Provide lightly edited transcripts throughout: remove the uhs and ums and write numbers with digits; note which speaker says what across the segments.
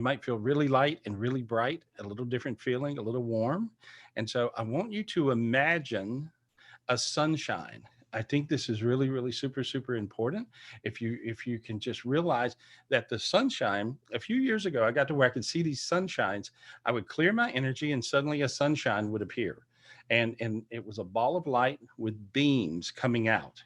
Speaker 1: You might feel really light and really bright, a little different feeling, a little warm. And so I want you to imagine a sunshine. I think this is really, really super, super important. If you can just realize that the sunshine, a few years ago, I got to where I could see these sunshines. I would clear my energy and suddenly a sunshine would appear. And it was a ball of light with beams coming out.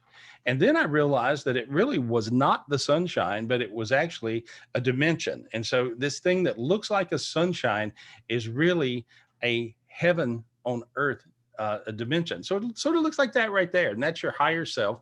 Speaker 1: And then I realized that it really was not the sunshine, but it was actually a dimension. And so this thing that looks like a sunshine is really a heaven on earth, a dimension. So it sort of looks like that right there. And that's your higher self.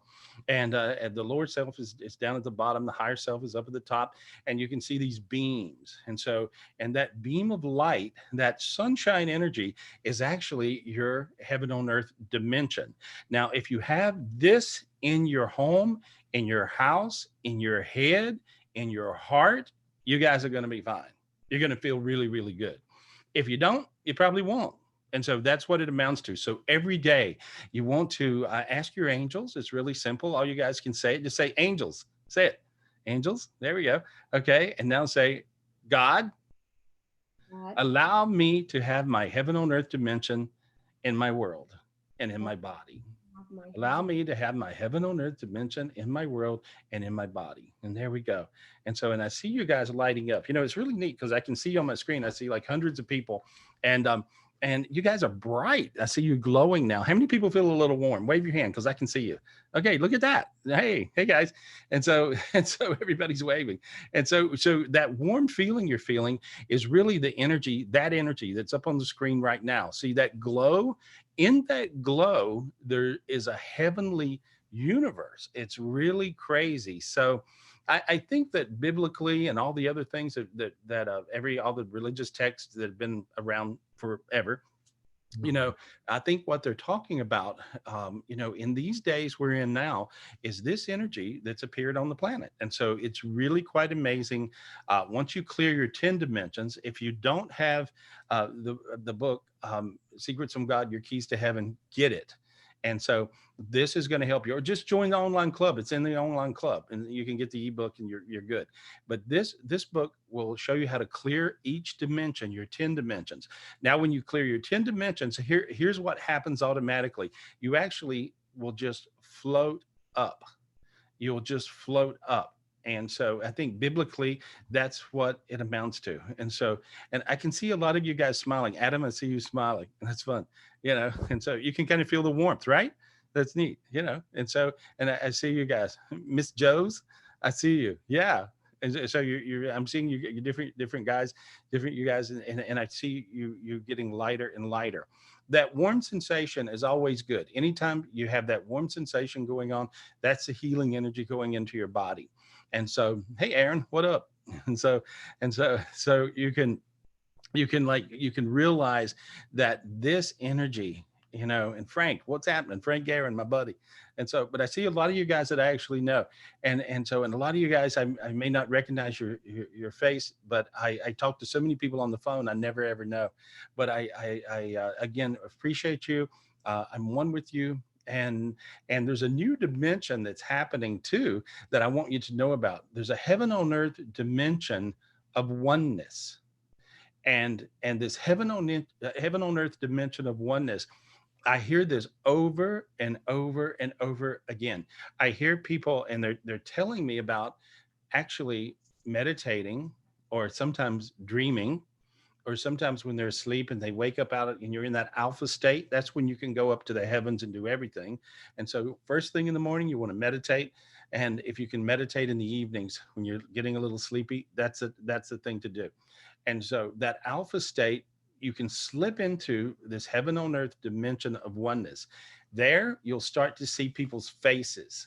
Speaker 1: And the lower self is down at the bottom. The higher self is up at the top. And you can see these beams. And that beam of light, that sunshine energy is actually your heaven on earth dimension. Now, if you have this in your home, in your house, in your head, in your heart, you guys are going to be fine. You're going to feel really, really good. If you don't, you probably won't. And so that's what it amounts to. So every day you want to ask your angels. It's really simple. All you guys can say it. Just say angels. Say it. Angels. There we go. Okay. And now say, God,
Speaker 2: God,
Speaker 1: allow me to have my heaven on earth dimension in my world and in
Speaker 2: let
Speaker 1: my body.
Speaker 2: me have my
Speaker 1: Allow
Speaker 2: heaven.
Speaker 1: me to have my heaven on earth dimension in my world and in my body. And there we go. And so, and I see you guys lighting up. It's really neat because I can see on my screen, I see like hundreds of people. And you guys are bright. I see you glowing now. How many people feel a little warm? Wave your hand because I can see you. Okay, look at that. Hey guys. And so and so everybody's waving. And so that warm feeling you're feeling is really the energy, that energy that's up on the screen right now. See that glow? In that glow, there is a heavenly universe. It's really crazy. So I think that biblically and all the other things that all the religious texts that have been around forever, I think what they're talking about, in these days we're in now, is this energy that's appeared on the planet. And so it's really quite amazing. Once you clear your 10 dimensions, if you don't have the book, Secrets from God, Your Keys to Heaven, get it. And so this is going to help you. Or just join the online club. It's in the online club, and you can get the ebook, and you're good. But this book will show you how to clear each dimension, your 10 dimensions. Now, when you clear your 10 dimensions, here's what happens automatically. You actually will just float up. You'll just float up. And so I think biblically, that's what it amounts to. And I can see a lot of you guys smiling. Adam, I see you smiling. That's fun, and so you can kind of feel the warmth, right? That's neat. And I see you guys. Miss Joe's, I see you. Yeah. And so I'm seeing you different guys, different you guys, and I see you getting lighter and lighter. That warm sensation is always good. Anytime you have that warm sensation going on, that's the healing energy going into your body. And so, hey, Aaron, what up? And so you can realize that this energy, and Frank, what's happening? Frank Guerin, my buddy. And so, but I see a lot of you guys that I actually know. And a lot of you guys, I may not recognize your face, but I talk to so many people on the phone, I never ever know. But I again appreciate you. I'm one with you. And there's a new dimension that's happening too that I want you to know about. There's a heaven on earth dimension of oneness. And this heaven on earth dimension of oneness, I hear this over and over and over again. I hear people, and they're telling me about actually meditating, or sometimes dreaming, or sometimes when they're asleep and they wake up and you're in that alpha state. That's when you can go up to the heavens and do everything. And so first thing in the morning, you want to meditate. And if you can meditate in the evenings when you're getting a little sleepy, that's the thing to do. And so that alpha state, you can slip into this heaven on earth dimension of oneness. There, you'll start to see people's faces.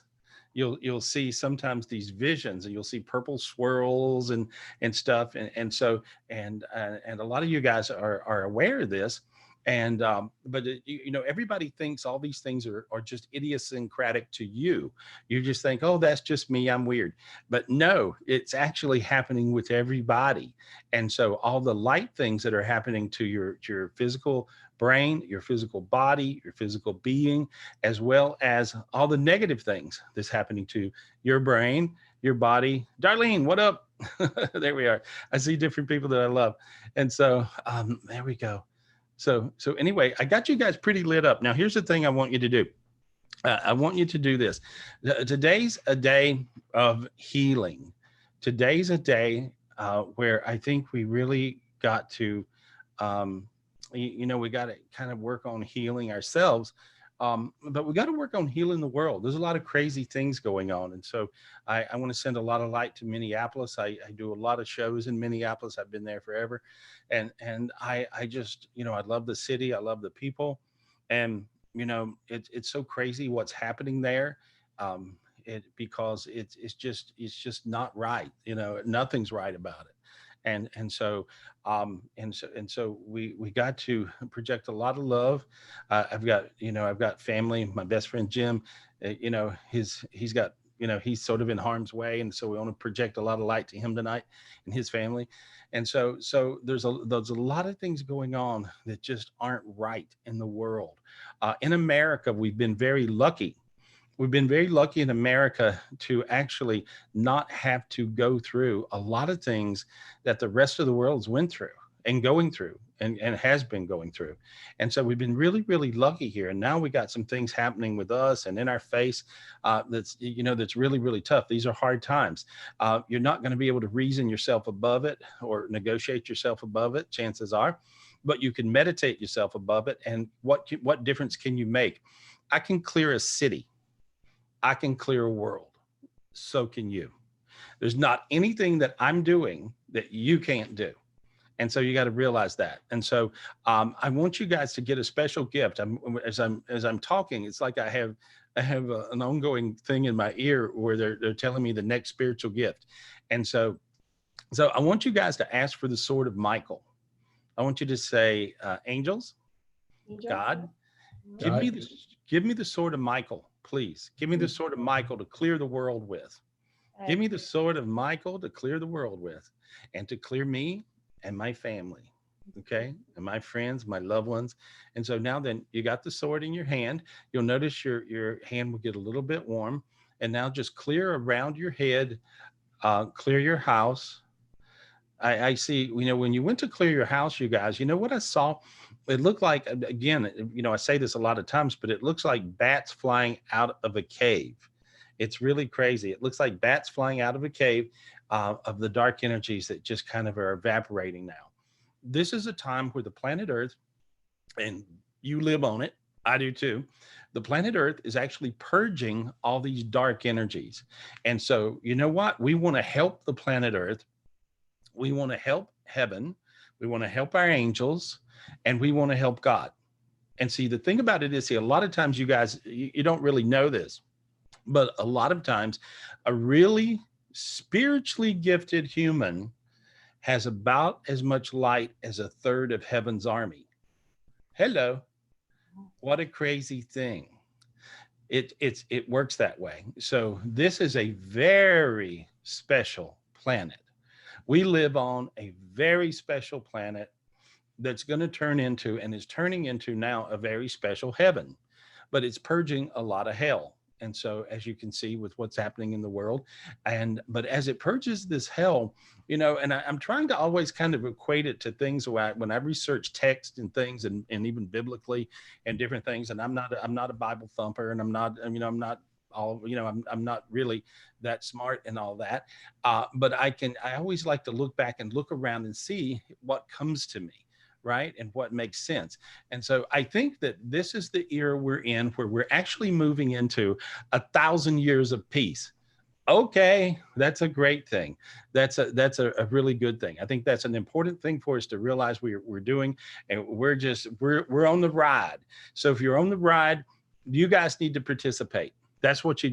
Speaker 1: You'll see sometimes these visions, and you'll see purple swirls and stuff. And a lot of you guys are aware of this. But everybody thinks all these things are just idiosyncratic to you. You just think, oh, that's just me, I'm weird. But no, it's actually happening with everybody. And so all the light things that are happening to your physical brain, your physical body, your physical being, as well as all the negative things that's happening to your brain, your body. Darlene, what up? There we are. I see different people that I love. And so there we go. So anyway, I got you guys pretty lit up. Now here's the thing I want you to do. I want you to do this. Today's a day of healing. Today's a day where I think we really got to, um, we got to kind of work on healing ourselves. But we got to work on healing the world. There's a lot of crazy things going on. And so I want to send a lot of light to Minneapolis. I do a lot of shows in Minneapolis. I've been there forever. And I just, I love the city. I love the people. And it's so crazy what's happening there. Because it's just not right. Nothing's right about it. And so we got to project a lot of love. I've got family. My best friend Jim, he's got, he's sort of in harm's way, and so we want to project a lot of light to him tonight and his family. And so there's a lot of things going on that just aren't right in the world. In America, we've been very lucky in America to actually not have to go through a lot of things that the rest of the world's went through and going through and has been going through. And so we've been really, really lucky here. And now we got some things happening with us and in our face that's really, really tough. These are hard times. You're not going to be able to reason yourself above it or negotiate yourself above it, chances are, but you can meditate yourself above it. And what difference can you make? I can clear a city. I can clear a world. So can you. There's not anything that I'm doing that you can't do. And so you got to realize that. And so I want you guys to get a special gift. As I'm talking, it's like I have an ongoing thing in my ear where they're telling me the next spiritual gift. And so I want you guys to ask for the sword of Michael. I want you to say, angels,
Speaker 2: Angels.
Speaker 1: God, give
Speaker 2: God.
Speaker 1: me the give me the sword of Michael, please. Give me the sword of Michael to clear the world with. Give me the sword of Michael to clear the world with, and to clear me and my family. Okay. And my friends, my loved ones. And so now then you got the sword in your hand. You'll notice your hand will get a little bit warm. And now just clear around your head, clear your house. I see, when you went to clear your house, you guys, you know what I saw? It looked like, again, I say this a lot of times, but it looks like bats flying out of a cave. It's really crazy. It looks like bats flying out of a cave of the dark energies that just kind of are evaporating now. This is a time where the planet Earth, and you live on it, I do too. The planet Earth is actually purging all these dark energies. And so, you know what? We want to help the planet Earth, we want to help heaven, we want to help our angels, and we want to help God. And see, the thing about it is, see, a lot of times you guys, you don't really know this, but a lot of times a really spiritually gifted human has about as much light as a third of heaven's army. Hello. What a crazy thing. It works that way. So this is a very special planet. We live on a very special planet that's going to turn into, and is turning into now, a very special heaven, but it's purging a lot of hell. And so, as you can see with what's happening in the world, but as it purges this hell, and I'm trying to always kind of equate it to things when I research text and things, and even biblically and different things. And I'm not a Bible thumper, and I'm not all, I'm not really that smart and all that. But I always like to look back and look around and see what comes to me, right? And what makes sense. And so I think that this is the era we're in, where we're actually moving into 1,000 years of peace. Okay, that's a great thing. That's a really good thing. I think that's an important thing for us to realize we're doing, and we're on the ride. So if you're on the ride, you guys need to participate. That's what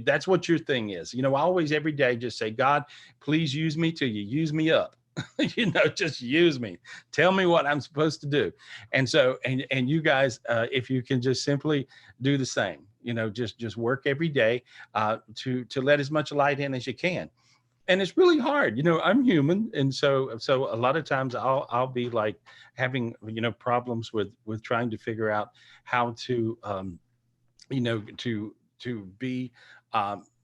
Speaker 1: your thing is. I always, every day, just say, God, please use me till you use me up. Just use me. Tell me what I'm supposed to do. And so, and you guys, if you can just simply do the same, just work every day to let as much light in as you can. And it's really hard. I'm human, and so a lot of times I'll be like having problems with trying to figure out how to to be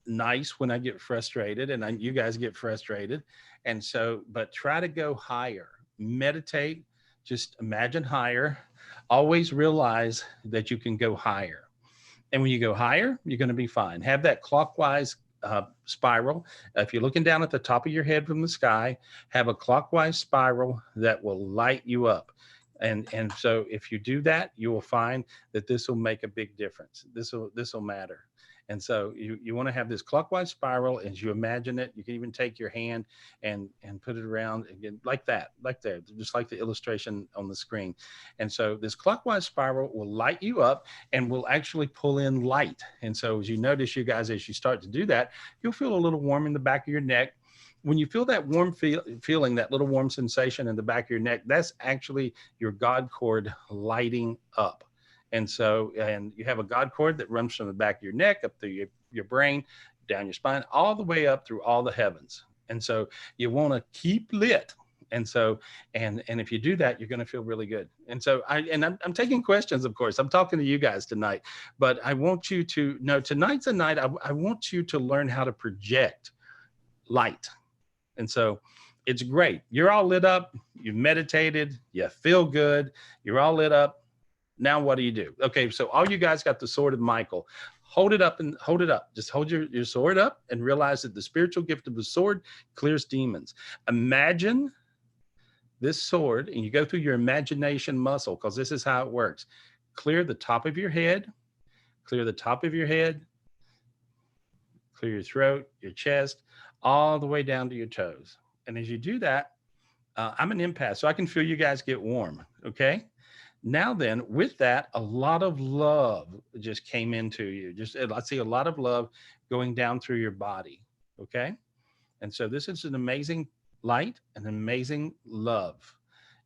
Speaker 1: nice when I get frustrated, and you guys get frustrated, And so, but try to go higher, meditate, just imagine higher, always realize that you can go higher. And when you go higher, you're going to be fine. Have that clockwise spiral. If you're looking down at the top of your head from the sky, have a clockwise spiral that will light you up. And so if you do that, you will find that this will make a big difference. This will matter. And so you want to have this clockwise spiral as you imagine it. You can even take your hand and put it around again like that, like that, just like the illustration on the screen. And so this clockwise spiral will light you up and will actually pull in light. And so as you notice, you guys, as you start to do that, you'll feel a little warm in the back of your neck. When you feel that warm feeling, that little warm sensation in the back of your neck, that's actually your God cord lighting up. And so, and you have a God cord that runs from the back of your neck up through your brain, down your spine, all the way up through all the heavens. And so you want to keep lit. And so, and if you do that, you're going to feel really good. And so I'm taking questions, of course. I'm talking to you guys tonight, but I want you to know tonight's a night. I want you to learn how to project light. And so it's great. You're all lit up. You've meditated. You feel good. You're all lit up. Now, what do you do? Okay, so all you guys got the sword of Michael. Hold it up and hold it up. Just hold your sword up and realize that the spiritual gift of the sword clears demons. Imagine this sword, and you go through your imagination muscle because this is how it works. Clear the top of your head, clear the top of your head, clear your throat, your chest, all the way down to your toes. And as you do that, I'm an empath, so I can feel you guys get warm, okay? Now then, with that, a lot of love just came into you. I see a lot of love going down through your body, okay? And so this is an amazing light, an amazing love.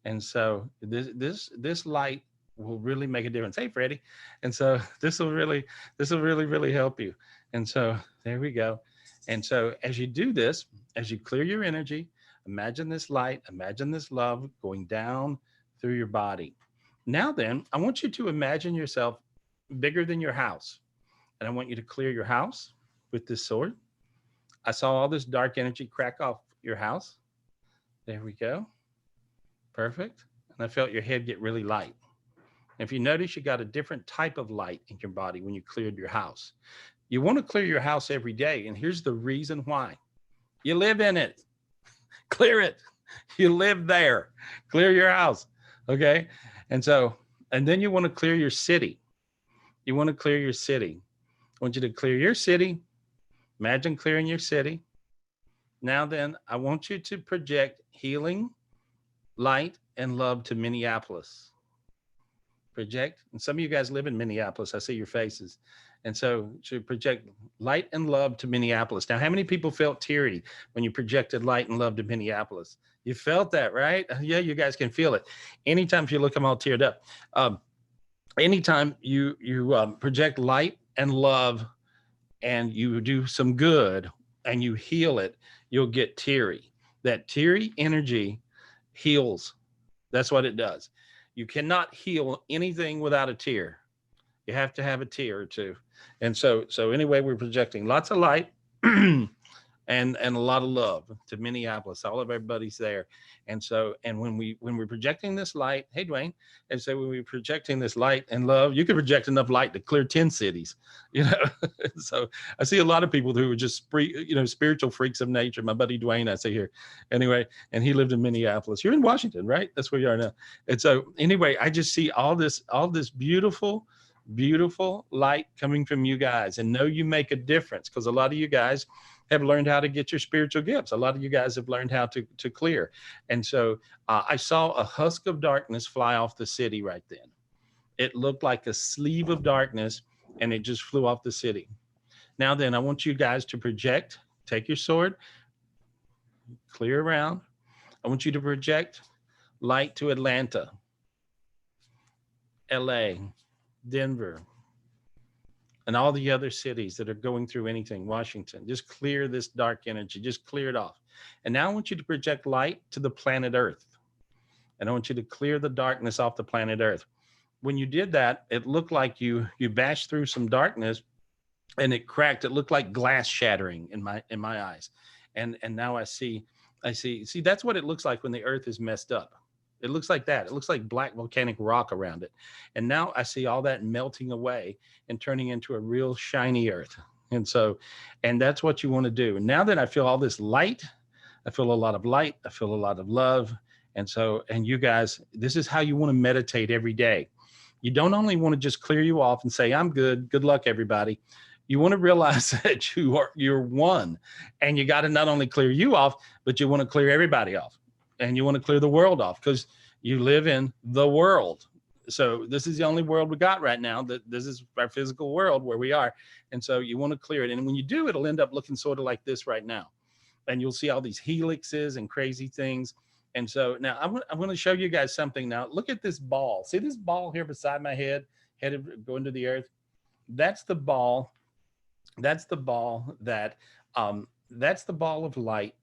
Speaker 1: And so this light will really make a difference. Hey, Freddie. And so this will really, really help you. And so there we go. And so as you do this, as you clear your energy, imagine this light, imagine this love going down through your body. Now then, I want you to imagine yourself bigger than your house. And I want you to clear your house with this sword. I saw all this dark energy crack off your house. There we go. Perfect. And I felt your head get really light. And if you notice, you got a different type of light in your body when you cleared your house. You want to clear your house every day. And here's the reason why. You live in it. Clear it. You live there. Clear your house. Okay. And so, and then you want to clear your city. You want to clear your city. I want you to clear your city. Imagine clearing your city. Now then, I want you to project healing, light, and love to Minneapolis. Project, and some of you guys live in Minneapolis. I see your faces. And so to project light and love to Minneapolis. Now, how many people felt teary when you projected light and love to Minneapolis? You felt that, right? Yeah, you guys can feel it. Anytime, if you look, I'm all teared up. Anytime you project light and love and you do some good and you heal it, you'll get teary. That teary energy heals. That's what it does. You cannot heal anything without a tear. You have to have a tear or two. And so anyway, we're projecting lots of light and a lot of love to Minneapolis, all of our buddies there. And so, and when we're projecting this light, hey Dwayne, and so when we're projecting this light and love, you can project enough light to clear 10 cities, you know. So I see a lot of people who are just spiritual freaks of nature. My buddy Dwayne, I see here, anyway, and he lived in Minneapolis. You're in Washington, right? That's where you are now. And so anyway, I just see all this beautiful light coming from you guys, and know you make a difference, because a lot of you guys have learned how to get your spiritual gifts. A lot of you guys have learned how to clear. And so I saw a husk of darkness fly off the city right then. It looked like a sleeve of darkness, and it just flew off the city. Now then, I want you guys to project, take your sword, clear around. I want you to project light to Atlanta, LA, Denver, and all the other cities that are going through anything, Washington. Just clear this dark energy, just clear it off. And now I want you to project light to the planet Earth. And I want you to clear the darkness off the planet Earth. When you did that, it looked like you bashed through some darkness and it cracked. It looked like glass shattering in my eyes. And now I see I see. See, that's what it looks like when the earth is messed up. It looks like that. It looks like black volcanic rock around it. And now I see all that melting away and turning into a real shiny earth. And so, and that's what you want to do. And now that I feel all this light, I feel a lot of light, I feel a lot of love. And so, and you guys, this is how you want to meditate every day. You don't only want to just clear you off and say, I'm good. Good luck, everybody. You want to realize that you're one, and you got to not only clear you off, but you want to clear everybody off, and you want to clear the world off, because you live in the world. So this is the only world we got right now. That this is our physical world where we are. And so you want to clear it. And when you do, it'll end up looking sort of like this right now. And you'll see all these helixes and crazy things. And so now I'm going to show you guys something now. Look at this ball. See this ball here beside my head, headed going to the earth? That's the ball. That's the ball that's the ball of light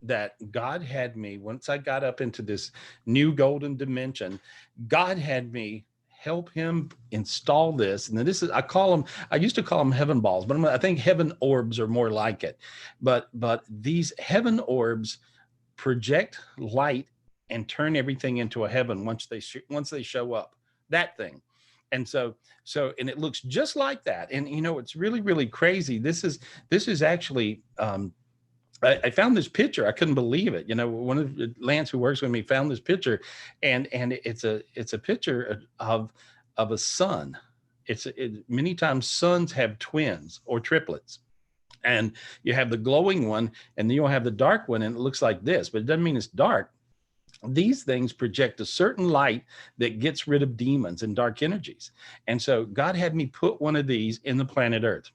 Speaker 1: that God had me, once I got up into this new golden dimension, God had me help him install this. And this is, I used to call them heaven balls, but I think heaven orbs are more like it. But these heaven orbs project light and turn everything into a heaven once they show up. That thing. And so and it looks just like that. And it's really, really crazy. This is actually I found this picture. I couldn't believe it. One of Lance, who works with me, found this picture, and it's a picture of a sun. Many times suns have twins or triplets, and you have the glowing one, and then you'll have the dark one, and it looks like this, but it doesn't mean it's dark. These things project a certain light that gets rid of demons and dark energies. And so God had me put one of these in the planet Earth.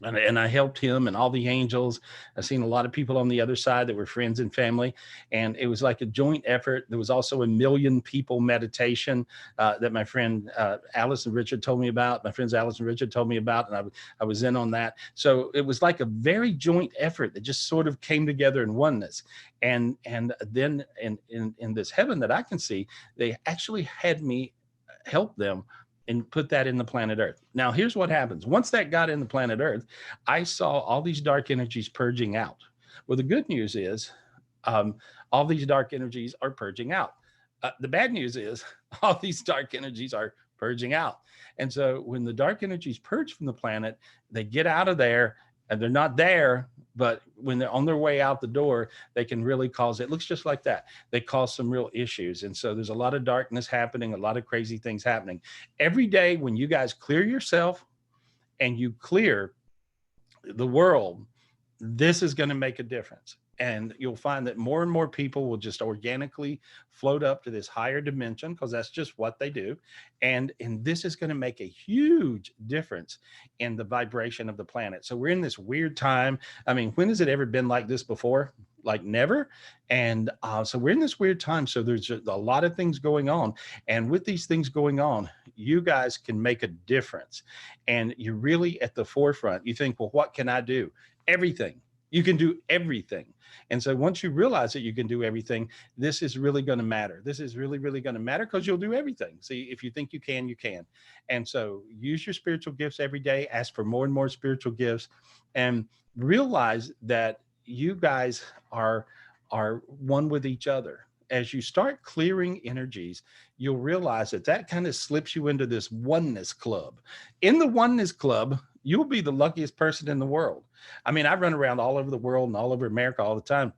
Speaker 1: And I helped him and all the angels. I've seen a lot of people on the other side that were friends and family. And it was like a joint effort. There was also a 1,000,000 people meditation that my friend Alice and Richard told me about. My friends Alice and Richard told me about, and I was in on that. So it was like a very joint effort that just sort of came together in oneness. And then in this heaven that I can see, they actually had me help them and put that in the planet Earth. Now, here's what happens. Once that got in the planet Earth, I saw all these dark energies purging out. Well, the good news is all these dark energies are purging out. The bad news is all these dark energies are purging out. And so when the dark energies purge from the planet, they get out of there, and they're not there, but when they're on their way out the door, they can really cause, it looks just like that. They cause some real issues. And so there's a lot of darkness happening, a lot of crazy things happening. Every day when you guys clear yourself and you clear the world, this is going to make a difference. And you'll find that more and more people will just organically float up to this higher dimension, because that's just what they do. And this is going to make a huge difference in the vibration of the planet. So we're in this weird time. I mean, when has it ever been like this before? Like never. And so we're in this weird time. So there's a lot of things going on. And with these things going on, you guys can make a difference. And you're really at the forefront. You think, well, what can I do? Everything. You can do everything. And so once you realize that you can do everything, this is really going to matter. This is really, really going to matter, because you'll do everything. See, if you think you can, you can. And so use your spiritual gifts every day. Ask for more and more spiritual gifts, and realize that you guys are one with each other. As you start clearing energies, you'll realize that kind of slips you into this oneness club. In the oneness club, you'll be the luckiest person in the world. I mean, I run around all over the world and all over America all the time,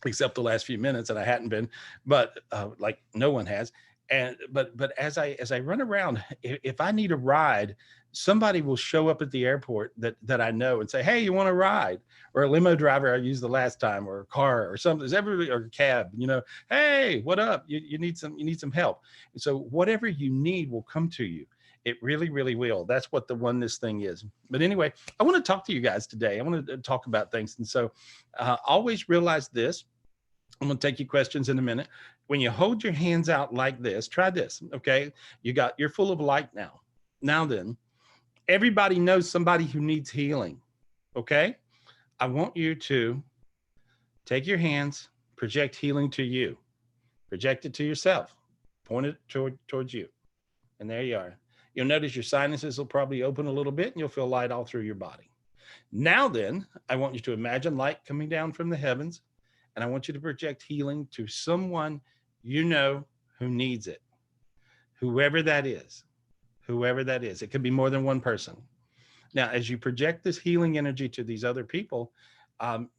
Speaker 1: except the last few minutes that I hadn't been, but like no one has. And but as I run around, if I need a ride, somebody will show up at the airport that I know and say, hey, you want a ride? Or a limo driver I used the last time, or a car or something. Everybody, or a cab, hey, what up? You need some help. And so whatever you need will come to you. It really, really will. That's what the oneness thing is. But anyway, I want to talk to you guys today. I want to talk about things. And so always realize this. I'm going to take your questions in a minute. When you hold your hands out like this, try this, okay? You're full of light now. Now then, everybody knows somebody who needs healing, okay? I want you to take your hands, project healing to you. Project it to yourself. Point it towards you. And there you are. You'll notice your sinuses will probably open a little bit, and you'll feel light all through your body. Now then, I want you to imagine light coming down from the heavens, and I want you to project healing to someone you know who needs it, whoever that is, whoever that is. It could be more than one person. Now, as you project this healing energy to these other people,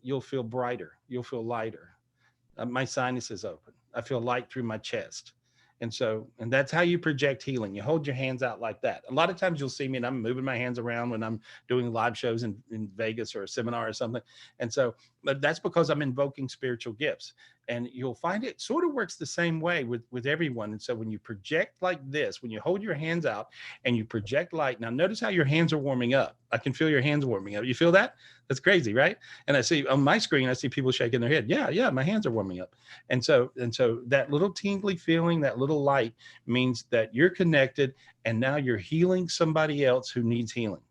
Speaker 1: you'll feel brighter, you'll feel lighter. My sinus is open. I feel light through my chest. And that's how you project healing. You hold your hands out like that. A lot of times you'll see me and I'm moving my hands around when I'm doing live shows in Vegas or a seminar or something. And so, but that's because I'm invoking spiritual gifts. And you'll find it sort of works the same way with everyone. And so when you project like this, when you hold your hands out and you project light, now notice how your hands are warming up. I can feel your hands warming up. You feel that? That's crazy, right? And I see on my screen, I see people shaking their head. Yeah, my hands are warming up. And so that little tingly feeling, that little light means that you're connected and now you're healing somebody else who needs healing.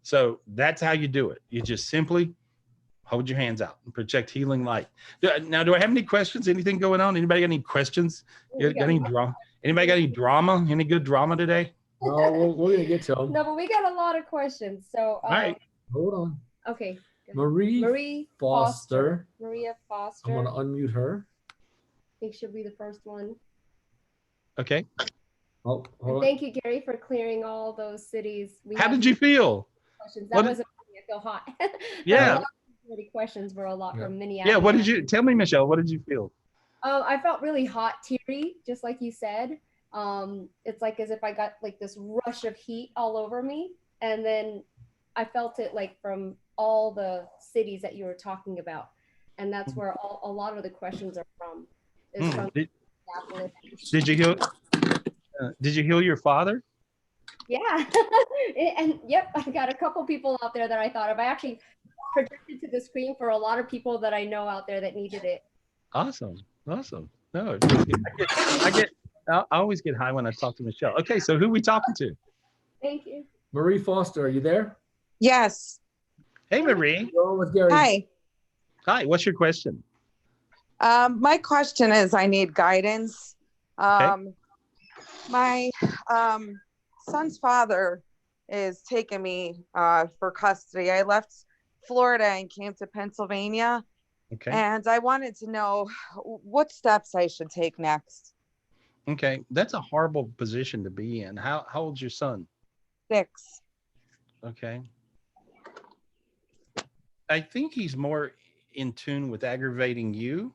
Speaker 1: So that's how you do it. You just simply hold your hands out and project healing light. Now, do I have any questions? Anything going on? Anybody got any questions? Got any drama? Anybody got any drama? Any good drama today?
Speaker 3: No, we're going to get to them.
Speaker 2: No, but we got a lot of questions. So,
Speaker 1: All right.
Speaker 3: Hold on.
Speaker 2: Okay.
Speaker 3: Marie Foster.
Speaker 2: Maria Foster.
Speaker 3: I'm going to unmute her.
Speaker 2: I think she'll be the first one.
Speaker 1: Okay.
Speaker 3: Oh, hold on.
Speaker 2: Thank you, Gary, for clearing all those cities.
Speaker 1: How did you feel?
Speaker 2: Questions. That wasn't me. I feel hot.
Speaker 1: Yeah.
Speaker 2: The questions were a lot from Minneapolis.
Speaker 1: Yeah. What did you tell me, Michelle? What did you feel?
Speaker 2: I felt really hot, teary, just like you said. It's like as if I got like this rush of heat all over me. And then I felt it like from all the cities that you were talking about. And that's where a lot of the questions are from.
Speaker 1: Did you heal your father?
Speaker 2: Yeah. And yep, I got a couple people out there that I thought of. I actually projected to the screen for a lot of people that I know out there that needed it.
Speaker 1: Awesome. No, I always get high when I talk to Michelle. Okay, so who are we talking to?
Speaker 2: Thank you.
Speaker 3: Marie Foster, are you there?
Speaker 4: Yes.
Speaker 1: Hey, Marie.
Speaker 3: Hello, with Gary.
Speaker 4: Hi.
Speaker 1: Hi, what's your question?
Speaker 4: My question is, I need guidance.
Speaker 1: Okay.
Speaker 4: My son's father is taking me for custody. I left Florida and came to Pennsylvania.
Speaker 1: Okay.
Speaker 4: And I wanted to know what steps I should take next.
Speaker 1: Okay, that's a horrible position to be in. How old's your son?
Speaker 4: 6.
Speaker 1: Okay. I think he's more in tune with aggravating you,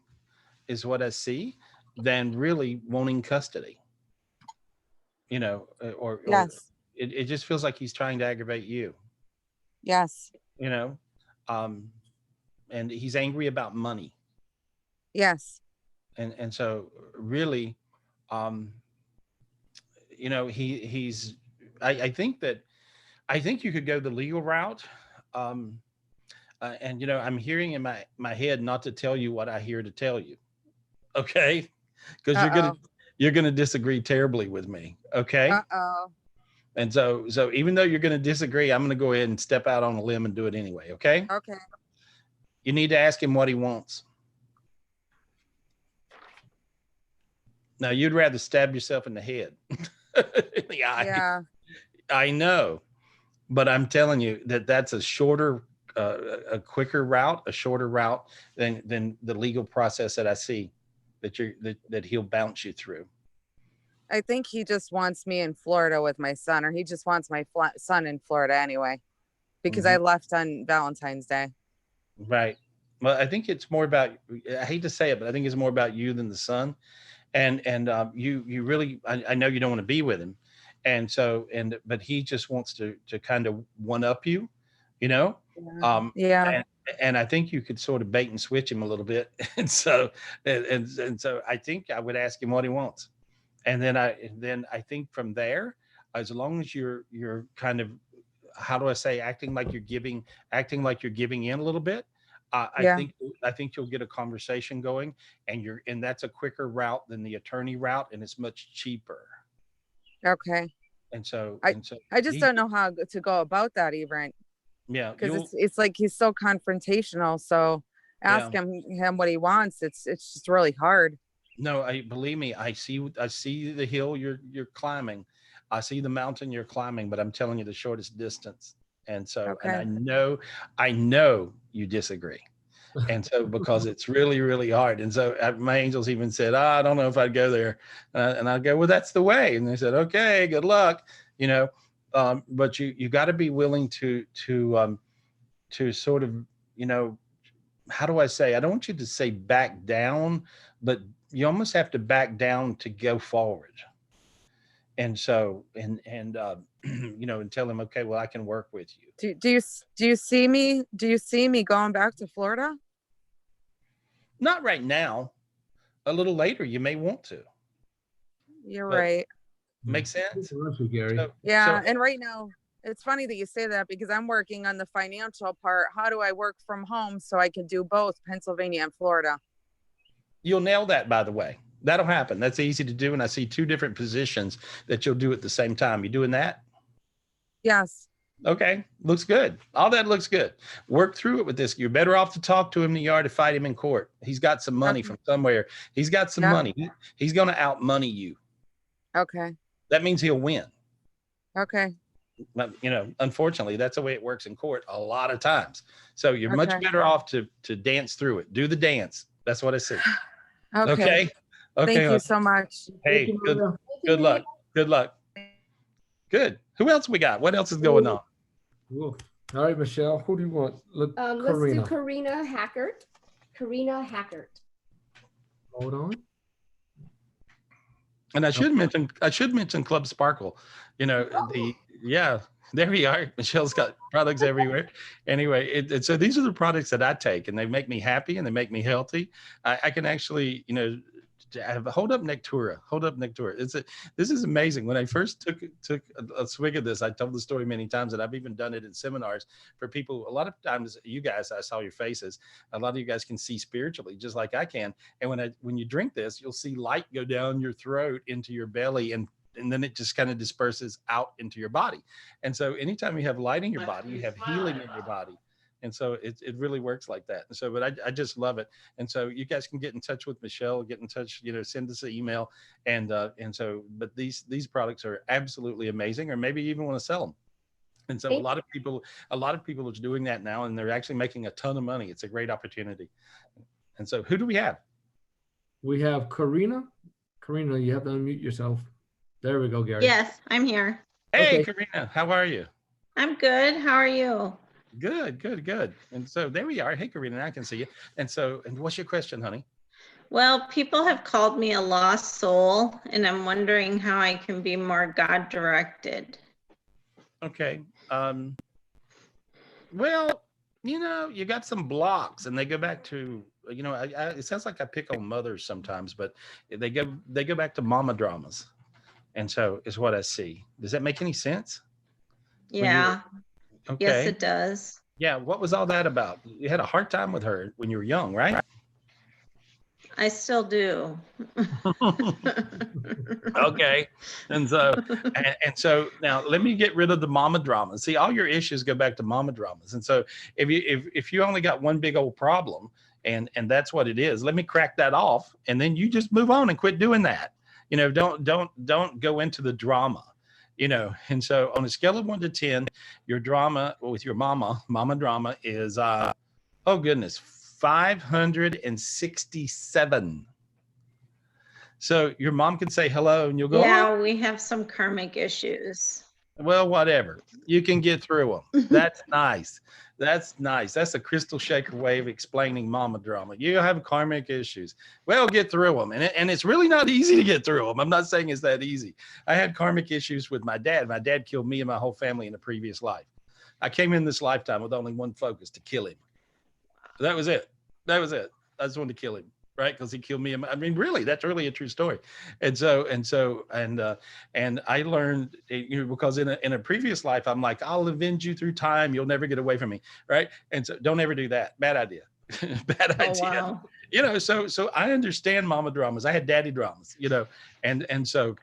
Speaker 1: is what I see, than really wanting custody. You know, or
Speaker 4: Yes.
Speaker 1: It just feels like he's trying to aggravate you.
Speaker 4: Yes.
Speaker 1: You know, and he's angry about money.
Speaker 4: Yes.
Speaker 1: And so really, you know, he's I think you could go the legal route. And you know, I'm hearing in my head not to tell you what I hear to tell you. Okay? Because you're gonna disagree terribly with me. Okay. And so even though you're gonna disagree, I'm gonna go ahead and step out on a limb and do it anyway. Okay.
Speaker 4: Okay.
Speaker 1: You need to ask him what he wants. Now, you'd rather stab yourself in the head. In the eye.
Speaker 4: Yeah.
Speaker 1: I know, but I'm telling you that's a shorter, a quicker route, a shorter route than the legal process that I see that he'll bounce you through.
Speaker 4: I think he just wants me in Florida with my son, or he just wants my son in Florida anyway, because I left on Valentine's Day.
Speaker 1: Right. Well, I think it's more about, I hate to say it, but I think it's more about you than the son. And you really, I know you don't want to be with him. But he just wants to kind of one up you, you know?
Speaker 4: Yeah.
Speaker 1: And I think you could sort of bait and switch him a little bit. And so I think I would ask him what he wants. And then I think from there, as long as you're kind of, how do I say, acting like you're giving in a little bit, I think you'll get a conversation going, and that's a quicker route than the attorney route, and it's much cheaper.
Speaker 4: Okay.
Speaker 1: And so
Speaker 4: I just don't know how to go about that, even.
Speaker 1: Yeah,
Speaker 4: because it's like he's so confrontational. So ask him what he wants. It's just really hard.
Speaker 1: No, believe me, I see the hill you're climbing. I see the mountain you're climbing, but I'm telling you the shortest distance. And so, and I know you disagree. And so, because it's really, really hard. And so my angels even said, I don't know if I'd go there. And I go, well, that's the way. And they said, okay, good luck, you know. But you got to be willing to sort of, you know, how do I say, I don't want you to say back down, but you almost have to back down to go forward. And so, you know, and tell them, okay, well, I can work with you.
Speaker 4: Do you see me going back to Florida?
Speaker 1: Not right now. A little later, you may want to.
Speaker 4: You're
Speaker 1: But
Speaker 4: right.
Speaker 1: Makes sense.
Speaker 3: Gary.
Speaker 4: Yeah, and right now it's funny that you say that because I'm working on the financial part. How do I work from home so I can do both Pennsylvania and Florida?
Speaker 1: You'll nail that, by the way. That'll happen. That's easy to do. And I see 2 different positions that you'll do at the same time. You doing that?
Speaker 4: Yes.
Speaker 1: Okay. Looks good. All that looks good. Work through it with this. You're better off to talk to him than you are to fight him in court. He's got some money from somewhere. He's got some money. He's going to out money you.
Speaker 4: Okay.
Speaker 1: That means he'll win.
Speaker 4: Okay.
Speaker 1: But, you know, unfortunately, that's the way it works in court a lot of times. So you're much better off to dance through it. Do the dance. That's what I see. Okay.
Speaker 4: Thank you so much.
Speaker 1: Hey, good luck. Good luck. Good. Who else we got? What else is going on?
Speaker 3: All right, Michelle, who do you want?
Speaker 2: Let's do Karina Hackert. Karina Hackert.
Speaker 3: Hold on.
Speaker 1: And I should mention Club Sparkle. You know, there we are. Michelle's got products everywhere. Anyway, so these are the products that I take, and they make me happy and they make me healthy. I can actually, you know, have hold up Nectura. This is amazing. When I first took a swig of this, I told the story many times, and I've even done it in seminars for people. A lot of times, you guys, I saw your faces. A lot of you guys can see spiritually, just like I can. And when you drink this, you'll see light go down your throat into your belly, and then it just kind of disperses out into your body. And so anytime you have light in your body, you have healing in your body. And so it really works like that. And so, but I just love it. And so you guys can get in touch with Michelle, get in touch, you know, send us an email. And so, but these products are absolutely amazing, or maybe you even want to sell them. And so a lot of people are doing that now, and they're actually making a ton of money. It's a great opportunity. And so who do we have?
Speaker 3: We have Karina. Karina, you have to unmute yourself. There we go, Gary.
Speaker 5: Yes, I'm here.
Speaker 1: Hey, okay. Karina, how are you?
Speaker 5: I'm good. How are you?
Speaker 1: Good. And so there we are. Hey, Karina, I can see you. And what's your question, honey?
Speaker 5: Well, people have called me a lost soul, and I'm wondering how I can be more God-directed.
Speaker 1: Okay. Well, you know, you got some blocks, and they go back to, you know, it sounds like I pick on mothers sometimes, but they go back to mama dramas. And so is what I see. Does that make any sense?
Speaker 5: Yeah.
Speaker 1: Okay.
Speaker 5: Yes, it does.
Speaker 1: Yeah. What was all that about? You had a hard time with her when you were young, right?
Speaker 5: I still do.
Speaker 1: Okay. And so now let me get rid of the mama drama. See, all your issues go back to mama dramas. And so if you only got one big old problem, and that's what it is, let me crack that off, and then you just move on and quit doing that. You know, don't go into the drama. You know, and so on a scale of 1 to 10, your drama with your mama drama is, 567. So your mom can say hello and you'll go,
Speaker 5: yeah, we have some karmic issues.
Speaker 1: Well, whatever. You can get through them. That's nice. That's nice. That's a crystal shaker way of explaining mama drama. You have karmic issues. Well, get through them. And it's really not easy to get through them. I'm not saying it's that easy. I had karmic issues with my dad. My dad killed me and my whole family in a previous life. I came in this lifetime with only one focus: to kill him. That was it. I just wanted to kill him. Right, because he killed me. I mean, really, that's really a true story. And I learned, you know, because in a previous life, I'm like, I'll avenge you through time. You'll never get away from me, right? And so, don't ever do that. Bad idea. Bad idea.
Speaker 5: Wow.
Speaker 1: You know, so I understand mama dramas. I had daddy dramas. You know, and so,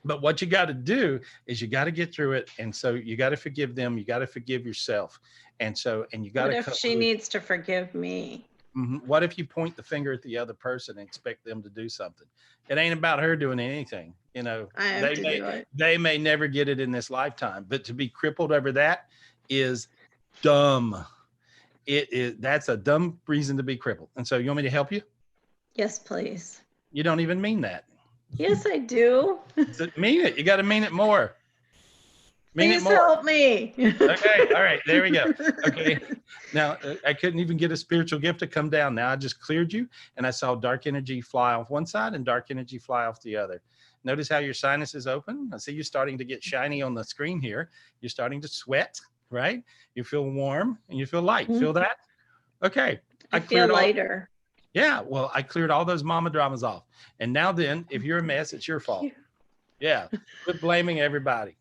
Speaker 1: but what you got to do is you got to get through it, and so you got to forgive them. You got to forgive yourself, and you got to.
Speaker 5: What if she needs to forgive me?
Speaker 1: Mm-hmm. What if you point the finger at the other person and expect them to do something? It ain't about her doing anything. You know, they may never get it in this lifetime, but to be crippled over that is dumb. That's a dumb reason to be crippled. And so you want me to help you?
Speaker 5: Yes, please.
Speaker 1: You don't even mean that.
Speaker 5: Yes, I do.
Speaker 1: So mean it. You got to mean it more. Mean
Speaker 5: Please
Speaker 1: it more.
Speaker 5: help me.
Speaker 1: Okay. All right. There we go. Okay. Now, I couldn't even get a spiritual gift to come down. Now I just cleared you, and I saw dark energy fly off one side and dark energy fly off the other. Notice how your sinuses open. I see you starting to get shiny on the screen here. You're starting to sweat, right? You feel warm and you feel light. Feel that? Okay.
Speaker 5: I feel lighter.
Speaker 1: Yeah. Well, I cleared all those mama dramas off. And now then, if you're a mess, it's your fault. Yeah. Quit blaming everybody.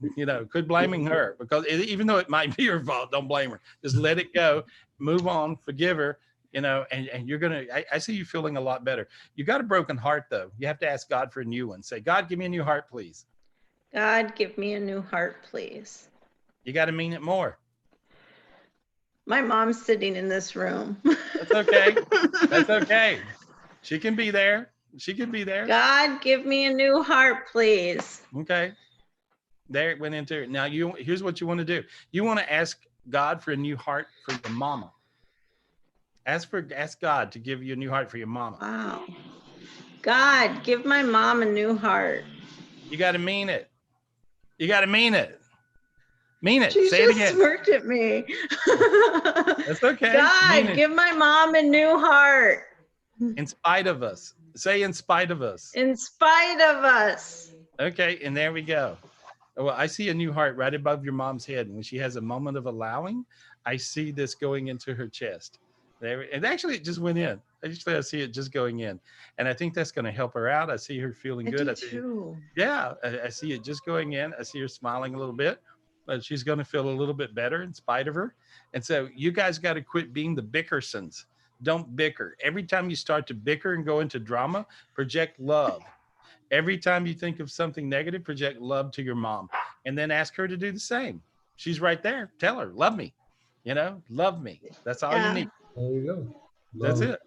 Speaker 1: Quit blaming her, because even though it might be your fault, don't blame her. Just let it go. Move on. Forgive her. And you're going to, I see you feeling a lot better. You got a broken heart, though. You have to ask God for a new one. Say, God, give me a new heart, please.
Speaker 5: God, give me a new heart, please.
Speaker 1: You got to mean it more.
Speaker 5: My mom's sitting in this room.
Speaker 1: That's okay. That's okay. She can be there. She can be there.
Speaker 5: God, give me a new heart, please.
Speaker 1: Okay. There it went into it. Now here's what you want to do. You want to ask God for a new heart for your mama. Ask God to give you a new heart for your mama.
Speaker 5: Wow. God, give my mom a new heart.
Speaker 1: You got to mean it. You got to mean it. Mean it.
Speaker 5: She
Speaker 1: Say it again.
Speaker 5: smirked at me.
Speaker 1: That's okay.
Speaker 5: God, give my mom a new heart.
Speaker 1: In spite of us. Say in spite of us.
Speaker 5: In spite of us.
Speaker 1: Okay, and there we go. Well, I see a new heart right above your mom's head. And when she has a moment of allowing, I see this going into her chest. And actually, it just went in. Actually, I see it just going in. And I think that's going to help her out. I see her feeling good.
Speaker 5: I do too.
Speaker 1: Yeah, I see it just going in. I see her smiling a little bit. But she's going to feel a little bit better in spite of her. And so you guys got to quit being the bickersons. Don't bicker. Every time you start to bicker and go into drama, project love. Every time you think of something negative, project love to your mom. And then ask her to do the same. She's right there. Tell her, love me. Love me. That's all you need.
Speaker 3: There you go.
Speaker 1: That's it.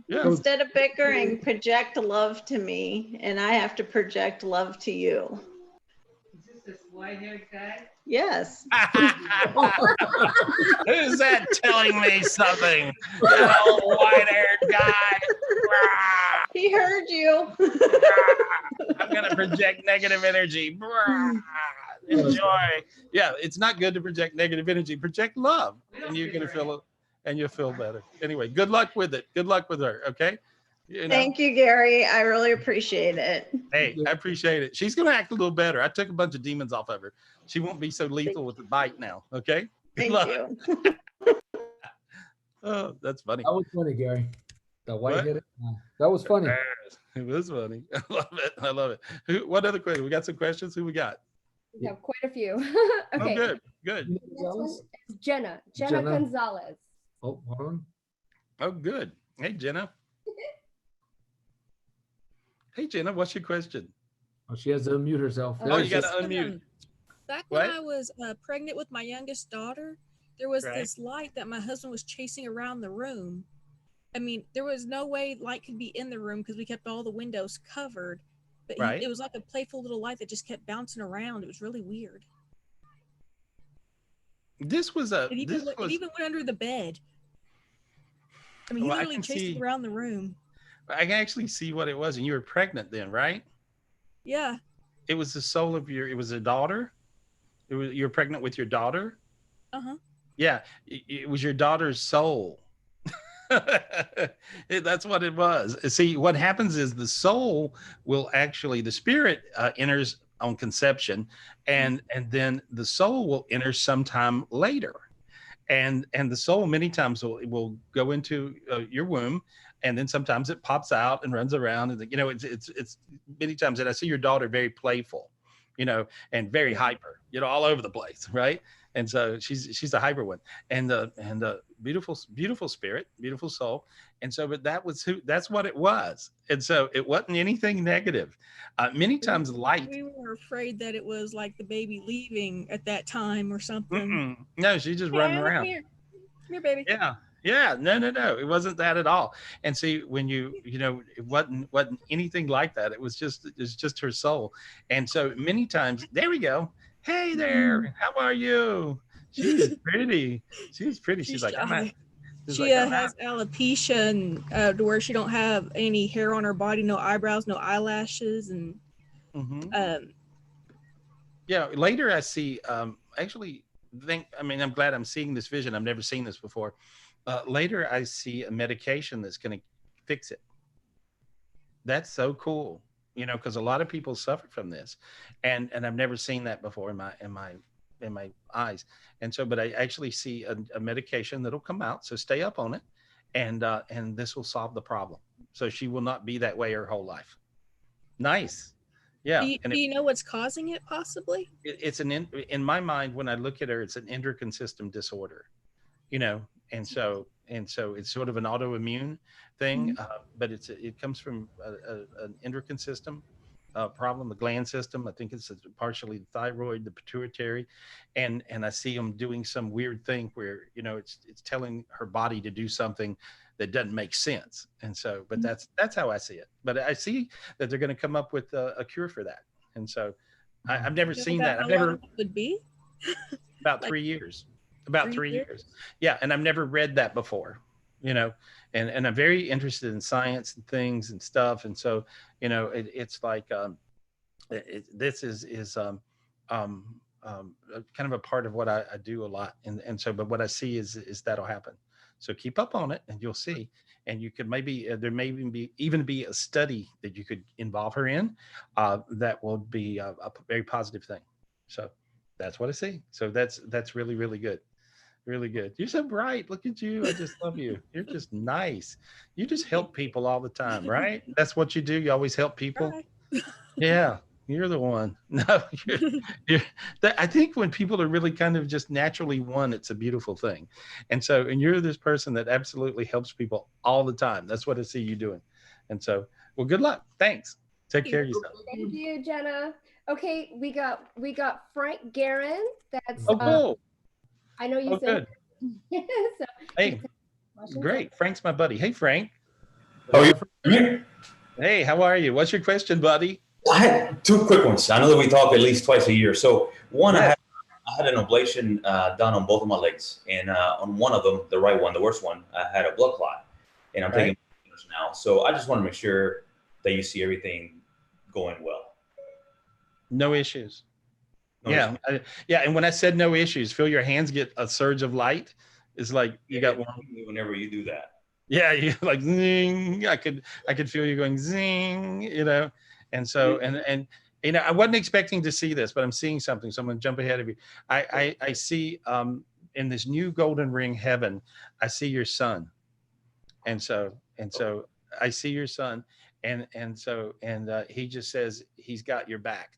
Speaker 1: Yeah.
Speaker 5: Instead of bickering, project love to me, and I have to project love to you.
Speaker 6: Is this white-haired guy?
Speaker 5: Yes.
Speaker 1: Who's that telling me something? That old white-haired guy.
Speaker 5: He heard you.
Speaker 1: I'm going to project negative energy. Enjoy. Yeah, it's not good to project negative energy. Project love, and you're going to feel it, and you'll feel better. Anyway, good luck with it. Good luck with her, okay?
Speaker 5: Thank you, Gary. I really appreciate it.
Speaker 1: Hey, I appreciate it. She's going to act a little better. I took a bunch of demons off of her. She won't be so lethal with the bite now, okay? Good
Speaker 5: Thank
Speaker 1: luck.
Speaker 5: you.
Speaker 1: Oh, that's funny.
Speaker 3: That was funny, Gary. The white
Speaker 1: What?
Speaker 3: headed. That was funny.
Speaker 1: It was funny. I love it. I love it. What other question? We got some questions. Who we got?
Speaker 2: We have quite a few.
Speaker 1: Oh,
Speaker 2: Okay.
Speaker 1: good. Good.
Speaker 2: Next one is Jenna
Speaker 3: Jenna.
Speaker 2: Gonzalez.
Speaker 3: Oh, hold on.
Speaker 1: Oh, good. Hey, Jenna. Hey, Jenna, what's your question?
Speaker 3: Oh, she has to unmute herself.
Speaker 2: Oh,
Speaker 1: Oh,
Speaker 3: There
Speaker 1: you
Speaker 3: she
Speaker 1: got
Speaker 3: is.
Speaker 1: to unmute.
Speaker 6: Back
Speaker 1: What?
Speaker 6: when I was pregnant with my youngest daughter, there was
Speaker 1: Right.
Speaker 6: this light that my husband was chasing around the room. I mean, there was no way light could be in the room because we kept all the windows covered. But
Speaker 1: Right.
Speaker 6: it was like a playful little light that just kept bouncing around. It was really weird.
Speaker 1: This was a.
Speaker 6: It even, it even went under the bed. I mean, he
Speaker 1: Well, I
Speaker 6: literally
Speaker 1: can
Speaker 6: chased
Speaker 1: see-
Speaker 6: it around the room.
Speaker 1: I can actually see what it was, and you were pregnant then, right?
Speaker 6: Yeah.
Speaker 1: It was the soul of your. It was a daughter. It was you were pregnant with your daughter.
Speaker 6: Uh-huh.
Speaker 1: Yeah, it was your daughter's soul. That's what it was. See, what happens is the soul will actually, the spirit enters on conception, and then the soul will enter sometime later, and the soul many times will go into your womb, and then sometimes it pops out and runs around, and it's many times. And I see your daughter very playful, and very hyper, all over the place, right? And so she's a hyper one, and the beautiful spirit, beautiful soul. And so, but that's what it was. And so it wasn't anything negative. Many times light.
Speaker 6: We were afraid that it was like the baby leaving at that time or something.
Speaker 1: No, she's just running
Speaker 6: Yeah,
Speaker 1: around.
Speaker 6: Come here, baby.
Speaker 1: Yeah. No. It wasn't that at all. And see, when it wasn't anything like that. It's just her soul. And so many times, there we go. Hey there, how are you? She's pretty. She's pretty. She's like,
Speaker 6: shy.
Speaker 1: It's
Speaker 6: She
Speaker 1: like,
Speaker 6: has alopecia and to where she don't have any hair on her body, no eyebrows, no eyelashes, and um,
Speaker 1: yeah. Later, I see. Actually, I'm glad I'm seeing this vision. I've never seen this before. Later, I see a medication that's going to fix it. That's so cool, because a lot of people suffer from this, and I've never seen that before in my eyes. And so, but I actually see a medication that'll come out. So stay up on it, and this will solve the problem. So she will not be that way her whole life. Nice. Yeah.
Speaker 6: do you know what's causing it possibly?
Speaker 1: It's in my mind, when I look at her, it's an endocrine system disorder, and so it's sort of an autoimmune thing, but it comes from an endocrine system problem, the gland system. I think it's partially the thyroid, the pituitary, and I see them doing some weird thing where it's telling her body to do something that doesn't make sense. And so, but that's how I see it. But I see that they're going to come up with a cure for that. And so, I've never seen that. I've never.
Speaker 6: It would be
Speaker 1: About 3 years. About 3 years. Yeah, and I've never read that before. And I'm very interested in science and things and stuff. And so, it's like this is kind of a part of what I do a lot. And so, but what I see is that'll happen. So keep up on it, and you'll see. And you could maybe there may even be a study that you could involve her in that will be a very positive thing. So that's what I see. So that's really, really good. Really good. You're so bright. Look at you. I just love you. You're just nice. You just help people all the time, right? That's what you do. You always help people. Yeah, you're the one. No, I think when people are really kind of just naturally one, it's a beautiful thing. And you're this person that absolutely helps people all the time. That's what I see you doing. And so, well, good luck. Thanks. Take care of yourself.
Speaker 2: Thank you, Jenna. Okay, we got Frank Guerin. That's
Speaker 1: cool.
Speaker 2: I know you said.
Speaker 1: Good. So, hey, great. Frank's my buddy. Hey, Frank.
Speaker 7: How are you?
Speaker 1: Hey, how are you? What's your question, buddy?
Speaker 7: I had two quick ones. I know that we talk at least twice a year. So one, I had an ablation done on both of my legs, and on one of them, the right one, the worst one, I had a blood clot, and I'm taking now. So I just want to make sure that you see everything going well.
Speaker 1: No issues.
Speaker 7: No
Speaker 1: issues. Yeah. And when I said no issues, feel your hands get a surge of light. It's like you got one.
Speaker 7: Whenever you do that.
Speaker 1: Yeah, you like zing. I could feel you going zing. And so and I wasn't expecting to see this, but I'm seeing something. So I'm going to jump ahead of you. I see in this new golden ring heaven, I see your son, and so I see your son, and he just says he's got your back.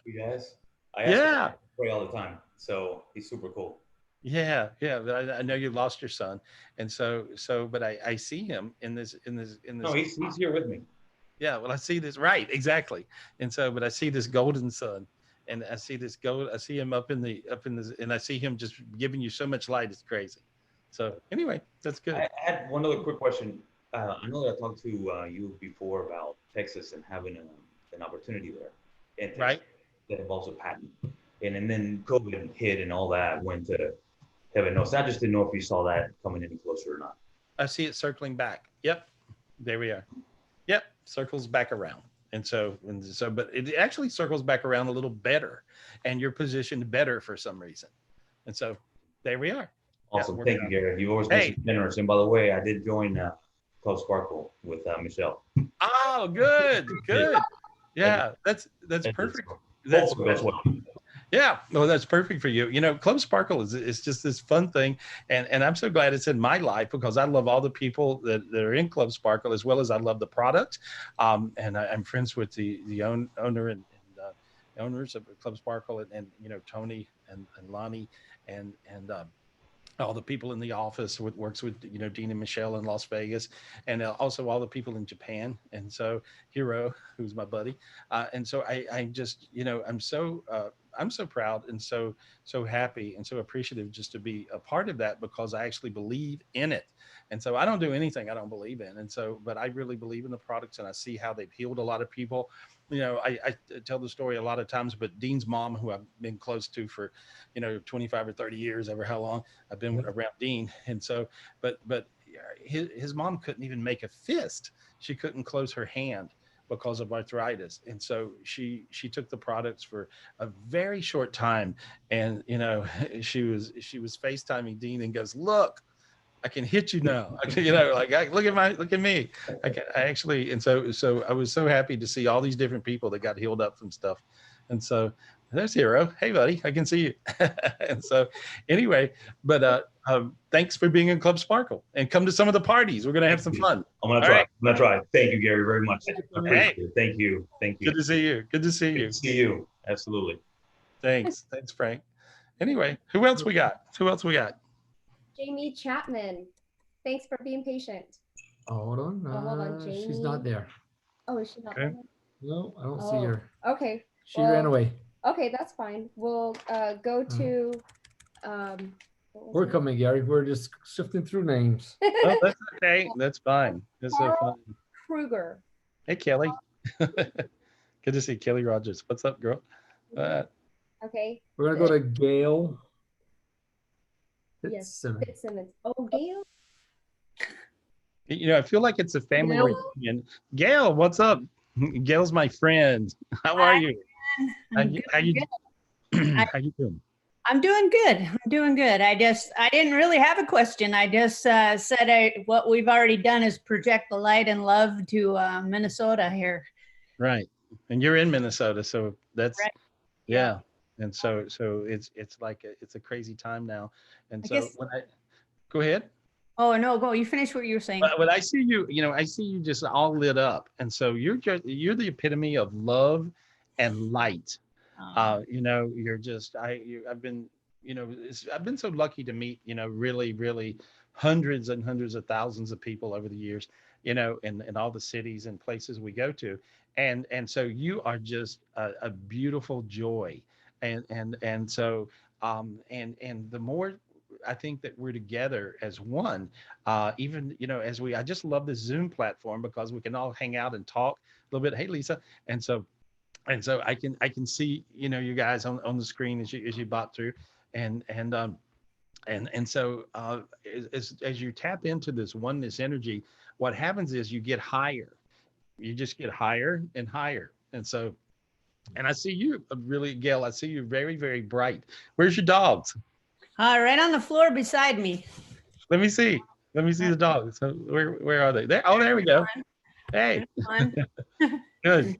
Speaker 7: You guys, I pray all the time, so he's super cool.
Speaker 1: Yeah. I know you lost your son, and but I see him in this. No,
Speaker 7: he's here with me.
Speaker 1: Yeah, well, I see this, right, exactly. And so, but I see this golden sun, and I see this gold. I see him up in this, and I see him just giving you so much light. It's crazy. So anyway, that's good.
Speaker 7: I had one other quick question. I know that I talked to you before about Texas and having an opportunity there, in Texas,
Speaker 1: right?
Speaker 7: That involves a patent, and then COVID hit and all that went to heaven knows. I just didn't know if you saw that coming any closer or not.
Speaker 1: I see it circling back. Yep, there we are. Yep, circles back around. And so, but it actually circles back around a little better, and you're positioned better for some reason. And so, there we are.
Speaker 7: Awesome, thank you, Gary. You've always been generous. And by the way, I did join Club Sparkle with Michelle.
Speaker 1: Oh, good. Yeah, that's perfect. That's yeah, well, that's perfect for you. Club Sparkle is just this fun thing, and I'm so glad it's in my life because I love all the people that are in Club Sparkle as well as I love the product. And I'm friends with the owner and owners of Club Sparkle, and Tony and Lonnie and all the people in the office works with Dean and Michelle in Las Vegas, and also all the people in Japan, and so Hiro, who's my buddy, and so I just I'm so proud and so happy and so appreciative just to be a part of that, because I actually believe in it. And so I don't do anything I don't believe in. And so, but I really believe in the products, and I see how they've healed a lot of people. you know, I tell the story a lot of times, but Dean's mom, who I've been close to for, 25 or 30 years, ever how long I've been around Dean. And so, but his mom couldn't even make a fist. She couldn't close her hand because of arthritis. And so she took the products for a very short time. And, she was FaceTiming Dean and goes, look, I can hit you now. I can, look at me. I actually, and so I was so happy to see all these different people that got healed up from stuff. And so there's Hero. Hey buddy, I can see you. And so anyway, but thanks for being in Club Sparkle, and come to some of the parties. We're going to have some fun.
Speaker 7: I'm going to try. I'm going to try. Thank you, Gary, very much. I appreciate it. Thank you.
Speaker 1: Good to see you. Good to see you.
Speaker 7: Good to see you. Absolutely.
Speaker 1: Thanks, Frank. Anyway, who else we got?
Speaker 2: Jamie Chapman. Thanks for being patient.
Speaker 3: Oh, hold on.
Speaker 2: Hold on, Jamie.
Speaker 3: She's not there.
Speaker 2: Oh, is she not
Speaker 1: Okay.
Speaker 2: there?
Speaker 3: No, I don't see her.
Speaker 2: Okay.
Speaker 3: She ran away.
Speaker 2: Okay, that's fine. We'll go to what was
Speaker 3: We're
Speaker 2: it?
Speaker 3: coming, Gary. We're just sifting through names.
Speaker 1: Oh, that's okay. That's fine. That's so fun.
Speaker 2: Kruger.
Speaker 1: Hey, Kelly. Good to see Kelly Rogers. What's up, girl?
Speaker 2: Okay.
Speaker 3: We're gonna go to Gail.
Speaker 2: Yes.
Speaker 3: Fitzsimmons.
Speaker 2: Fitzsimmons. Oh, Gail.
Speaker 1: I feel like it's a family
Speaker 2: Gail?
Speaker 1: reunion. Gail, what's up? Gail's my friend. How are you? How you doing?
Speaker 8: I'm doing good. I didn't really have a question. I just said what we've already done is project the light and love to Minnesota here.
Speaker 1: Right. And you're in Minnesota, so that's
Speaker 8: Right.
Speaker 1: yeah. And so it's like it's a crazy time now. And so when I go ahead.
Speaker 8: Oh no, go. You finish what you were saying.
Speaker 1: When I see you, I see you just all lit up, and so you're the epitome of love and light. You're just I've been so lucky to meet really hundreds and hundreds of thousands of people over the years, in all the cities and places we go to, and so you are just a beautiful joy, and so the more I think that we're together as one, even, I just love this Zoom platform because we can all hang out and talk a little bit. Hey, Lisa. And so I can see, you guys on the screen as you bop through, and so as you tap into this oneness energy, what happens is you get higher. You just get higher and higher. And so, and I see you really, Gail, I see you very, very bright. Where's your dogs?
Speaker 8: Right on the floor beside me.
Speaker 1: Let me see the dogs. So where are they? There. Oh, there we go. Hey.
Speaker 8: One.
Speaker 1: Good.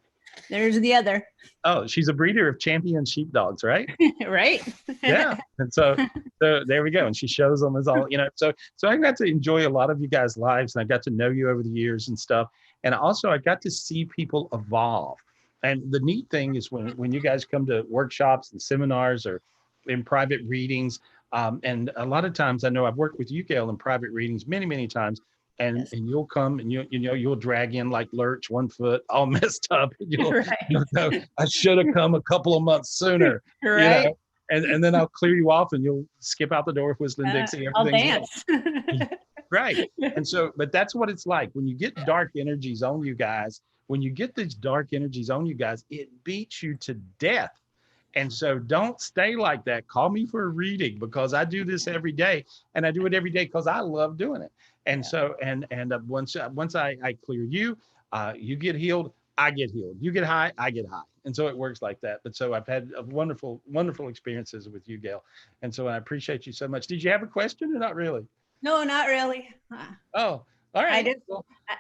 Speaker 8: There's the other.
Speaker 1: Oh, she's a breeder of champion sheepdogs, right?
Speaker 8: Right.
Speaker 1: Yeah. And so there we go. And she shows them as all, so I got to enjoy a lot of you guys' lives, and I got to know you over the years and stuff. And also I got to see people evolve. And the neat thing is when you guys come to workshops and seminars or in private readings, and a lot of times I know I've worked with you, Gail, in private readings many, many times. And
Speaker 8: Yes.
Speaker 1: and you'll come and you'll drag in like Lurch, 1 foot, all messed up.
Speaker 8: Right.
Speaker 1: I should have come a couple of months sooner.
Speaker 8: Right.
Speaker 1: And then I'll clear you off and you'll skip out the door with Whistling Dixie.
Speaker 8: I'll
Speaker 1: Everything's
Speaker 8: dance.
Speaker 1: right. And so, but that's what it's like when you get dark energies on you guys. When you get these dark energies on you guys, it beats you to death. And so don't stay like that. Call me for a reading, because I do this every day, and I do it every day because I love doing it. And so, and once I clear you, you get healed, I get healed. You get high, I get high. And so it works like that. But so I've had wonderful, wonderful experiences with you, Gail. And so I appreciate you so much. Did you have a question or not really?
Speaker 8: No, not really.
Speaker 1: Oh, all right.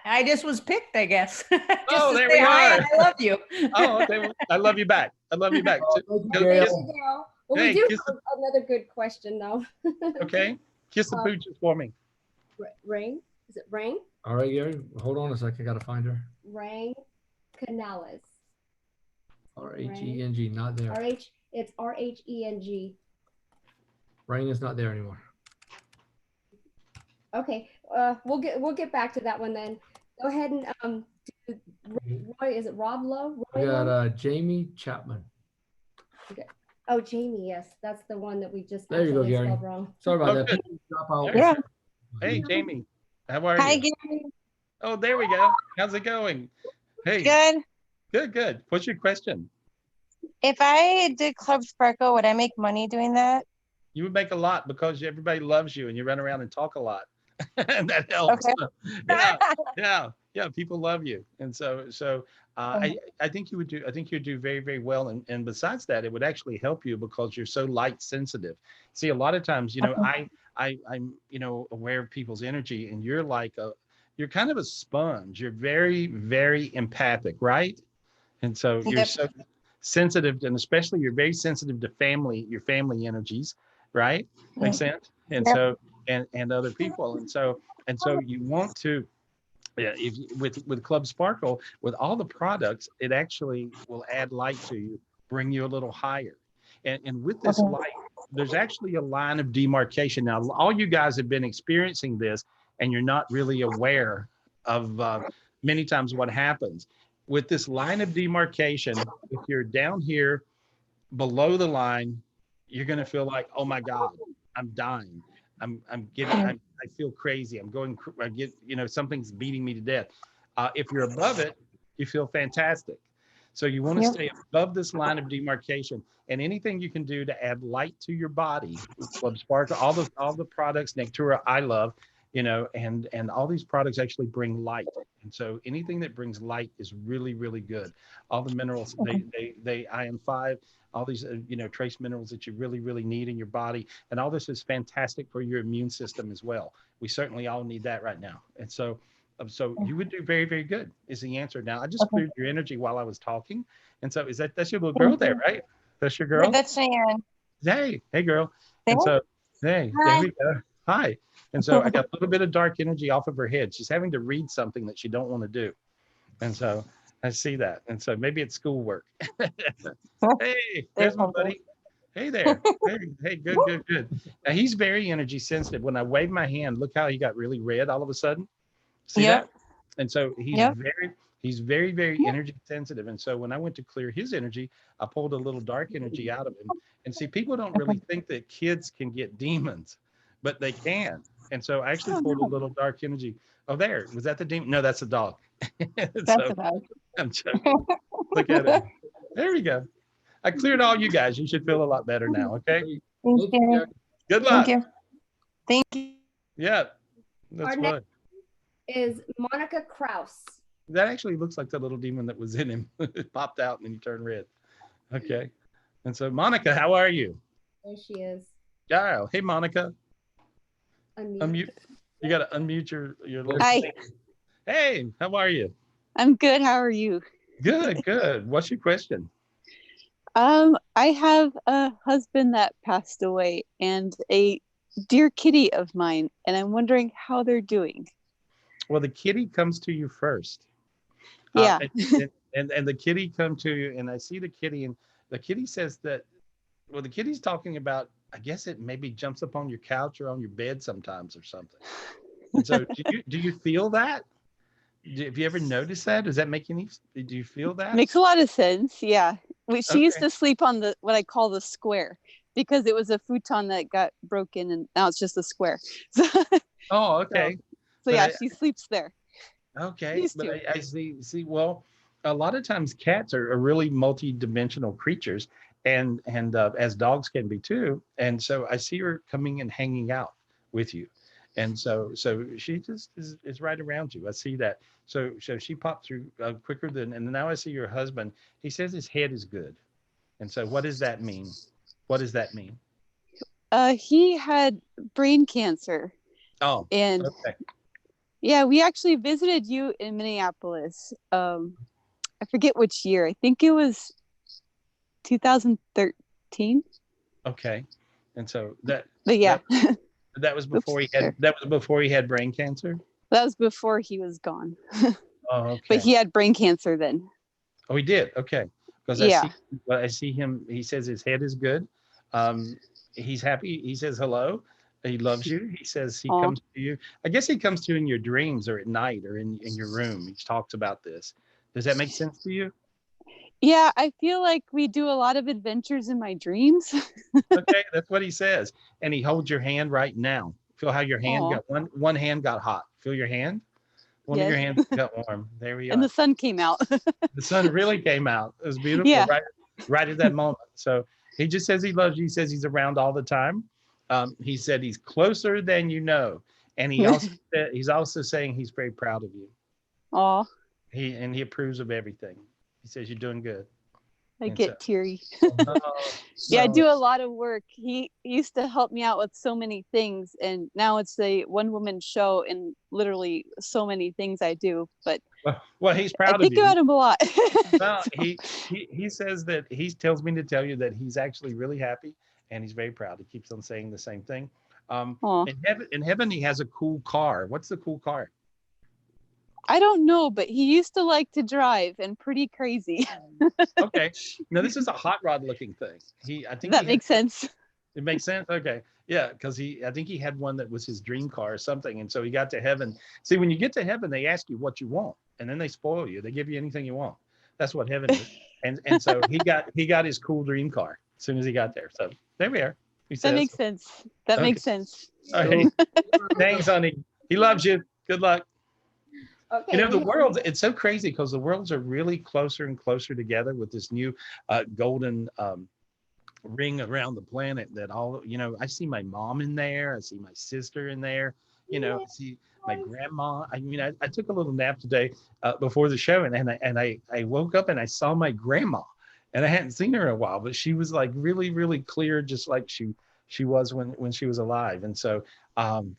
Speaker 8: I just was picked, I guess.
Speaker 1: Oh, there we are.
Speaker 8: I love you.
Speaker 1: Oh, okay. Well, I love you back. I love you back.
Speaker 3: Oh,
Speaker 1: Go
Speaker 3: Gail.
Speaker 1: kiss-
Speaker 2: Well,
Speaker 1: Hey,
Speaker 2: we do
Speaker 1: kiss
Speaker 2: have another good question though.
Speaker 1: okay. Kiss the pooches for me.
Speaker 2: Rain? Is it Rain?
Speaker 3: All right, Gary. Hold on a second. I gotta find her.
Speaker 2: Rain Canales.
Speaker 3: R-H-E-N-G, not there.
Speaker 2: It's R-H-E-N-G.
Speaker 3: Rain is not there anymore.
Speaker 2: Okay, we'll get back to that one then. Go ahead and do Roy. Is it Rob Lowe?
Speaker 3: We
Speaker 2: Roy Lowe?
Speaker 3: got Jamie Chapman.
Speaker 2: Oh, Jamie. Yes, that's the one that we just
Speaker 3: There you go,
Speaker 2: accidentally
Speaker 3: Gary.
Speaker 2: spelled wrong.
Speaker 3: Sorry about
Speaker 1: Oh,
Speaker 3: that.
Speaker 1: good.
Speaker 3: People drop out.
Speaker 1: Yeah. Hey, Jamie. How are
Speaker 4: Hi,
Speaker 1: you?
Speaker 4: Gary.
Speaker 1: Oh, there we go. How's it going? Hey.
Speaker 4: Good.
Speaker 1: Good, good. What's your question?
Speaker 9: If I did Club Sparkle, would I make money doing that?
Speaker 1: You would make a lot because everybody loves you and you run around and talk a lot. And that helps.
Speaker 9: Okay.
Speaker 1: Yeah. People love you. And I think you would do very, very well. And besides that, it would actually help you because you're so light sensitive. See, a lot of times, I'm, aware of people's energy, and you're kind of a sponge. You're very, very empathic, right? And so you're
Speaker 9: Yep.
Speaker 1: so sensitive, and especially you're very sensitive to your family energies, right? Makes sense. And
Speaker 9: Yep.
Speaker 1: so and other people, and so you want to, if with Club Sparkle, with all the products, it actually will add light to you, bring you a little higher, and with this light, there's actually a line of demarcation. Now, all you guys have been experiencing this, and you're not really aware of many times what happens with this line of demarcation. If you're down here below the line, you're going to feel like, oh my God, I'm dying. I feel crazy. I get, something's beating me to death. If you're above it, you feel fantastic. So you want to stay above this line of demarcation, and anything you can do to add light to your body, Club Sparkle, all the products, Nectura, I love, and all these products actually bring light. And so anything that brings light is really, really good. All the minerals, they iron 5, all these, trace minerals that you really, really need in your body. And all this is fantastic for your immune system as well. We certainly all need that right now. And so you would do very, very good is the answer. Now, I just cleared your energy while I was talking. And so that's your little girl there, right? That's your girl?
Speaker 9: Yeah, that's Cheyenne.
Speaker 1: Hey, girl. And so, hey, there we go. Hi. And so I got a little bit of dark energy off of her head. She's having to read something that she don't want to do. And so I see that. And so maybe it's schoolwork. Hey, there's my buddy. Hey there. Hey, good. Now, he's very energy sensitive. When I wave my hand, look how he got really red all of a sudden. See that? And so he's very, very energy sensitive. And so when I went to clear his energy, I pulled a little dark energy out of him. And see, people don't really think that kids can get demons, but they can. And so I actually pulled a little dark energy. Oh, there. Was that the demon? No, that's a dog.
Speaker 9: That's a dog.
Speaker 1: I'm joking. Look at it. There we go. I cleared all you guys. You should feel a lot better now, okay?
Speaker 9: Thank you.
Speaker 1: Good luck.
Speaker 9: Thank you.
Speaker 1: Yeah, that's
Speaker 2: Our
Speaker 1: fun.
Speaker 2: next is Monica Kraus.
Speaker 1: That actually looks like the little demon that was in him. It popped out and then he turned red. Okay. And so, Monica, how are you?
Speaker 2: There she is.
Speaker 1: Yeah. Hey, Monica.
Speaker 2: Unmute.
Speaker 1: You got to unmute your little.
Speaker 10: Hi.
Speaker 1: Thing. Hey, how are you?
Speaker 10: I'm good. How are you?
Speaker 1: Good. What's your question?
Speaker 10: I have a husband that passed away and a dear kitty of mine, and I'm wondering how they're doing.
Speaker 1: Well, the kitty comes to you first.
Speaker 10: Yeah.
Speaker 1: And the kitty come to you, and I see the kitty, and the kitty says that, well, the kitty's talking about, I guess it maybe jumps up on your couch or on your bed sometimes or something. And so do you feel that? Have you ever noticed that? Does that make do you feel that?
Speaker 10: Makes a lot of sense. Yeah. She used to sleep on what I call the square, because it was a futon that got broken and now it's just a square.
Speaker 1: Oh, okay.
Speaker 10: So yeah, she sleeps there.
Speaker 1: Okay. But I see, well, a lot of times cats are really multi-dimensional creatures, and as dogs can be too. And so I see her coming and hanging out with you. And so she just is right around you. I see that. So she popped through quicker than, and now I see your husband. He says his head is good. And so what does that mean? What does that mean?
Speaker 10: He had brain cancer.
Speaker 1: Oh,
Speaker 10: and
Speaker 1: okay.
Speaker 10: Yeah, we actually visited you in Minneapolis. I forget which year. I think it was 2013.
Speaker 1: Okay. And so that.
Speaker 10: But yeah.
Speaker 1: That was before he had brain cancer?
Speaker 10: That was before he was gone.
Speaker 1: Oh, okay.
Speaker 10: But he had brain cancer then.
Speaker 1: Oh, he did? Okay. Because I see him, he says his head is good. He's happy. He says hello. He loves you. He says he comes to you. I guess he comes to you in your dreams or at night or in your room. He talks about this. Does that make sense to you?
Speaker 10: Yeah, I feel like we do a lot of adventures in my dreams.
Speaker 1: Okay, that's what he says. And he holds your hand right now. Feel how your hand got one hand got hot. Feel your hand? One of your
Speaker 10: Yes.
Speaker 1: hands got warm. There we are.
Speaker 10: And the sun came out.
Speaker 1: The sun really came out. It was beautiful,
Speaker 10: Yeah.
Speaker 1: right at that moment. So he just says he loves you. He says he's around all the time. He said he's closer than you know, and he's also saying he's very proud of you.
Speaker 10: Aw,
Speaker 1: He approves of everything. He says you're doing good.
Speaker 10: I
Speaker 1: And
Speaker 10: get teary.
Speaker 1: Oh,
Speaker 10: Yeah, I
Speaker 1: no.
Speaker 10: do a lot of work. He used to help me out with so many things, and now it's a one-woman show and literally so many things I do. But
Speaker 1: Well, he's
Speaker 10: I
Speaker 1: proud of
Speaker 10: think
Speaker 1: you.
Speaker 10: about him a lot.
Speaker 1: Well, he says that he tells me to tell you that he's actually really happy and he's very proud. He keeps on saying the same thing.
Speaker 10: Aw.
Speaker 1: In heaven, he has a cool car. What's the cool car?
Speaker 10: I don't know, but he used to like to drive and pretty crazy.
Speaker 1: Okay. Now this is a hot rod looking thing. I think
Speaker 10: That makes sense.
Speaker 1: It makes sense. Okay. Yeah, because I think he had one that was his dream car or something. And so he got to heaven. See, when you get to heaven, they ask you what you want, and then they spoil you. They give you anything you want. That's what heaven is. And so he got his cool dream car as soon as he got there. So there we are. He says,
Speaker 10: That makes sense. That
Speaker 1: Okay.
Speaker 10: makes sense.
Speaker 1: All right. Thanks, honey. He loves you. Good luck.
Speaker 2: Okay.
Speaker 1: You know, the worlds, it's so crazy because the worlds are really closer and closer together with this new golden ring around the planet that all, I see my mom in there. I see my sister in there. I see my grandma. I mean, I took a little nap today before the show, and I woke up and I saw my grandma, and I hadn't seen her in a while, but she was like really, really clear, just like she was when she was alive. And so, and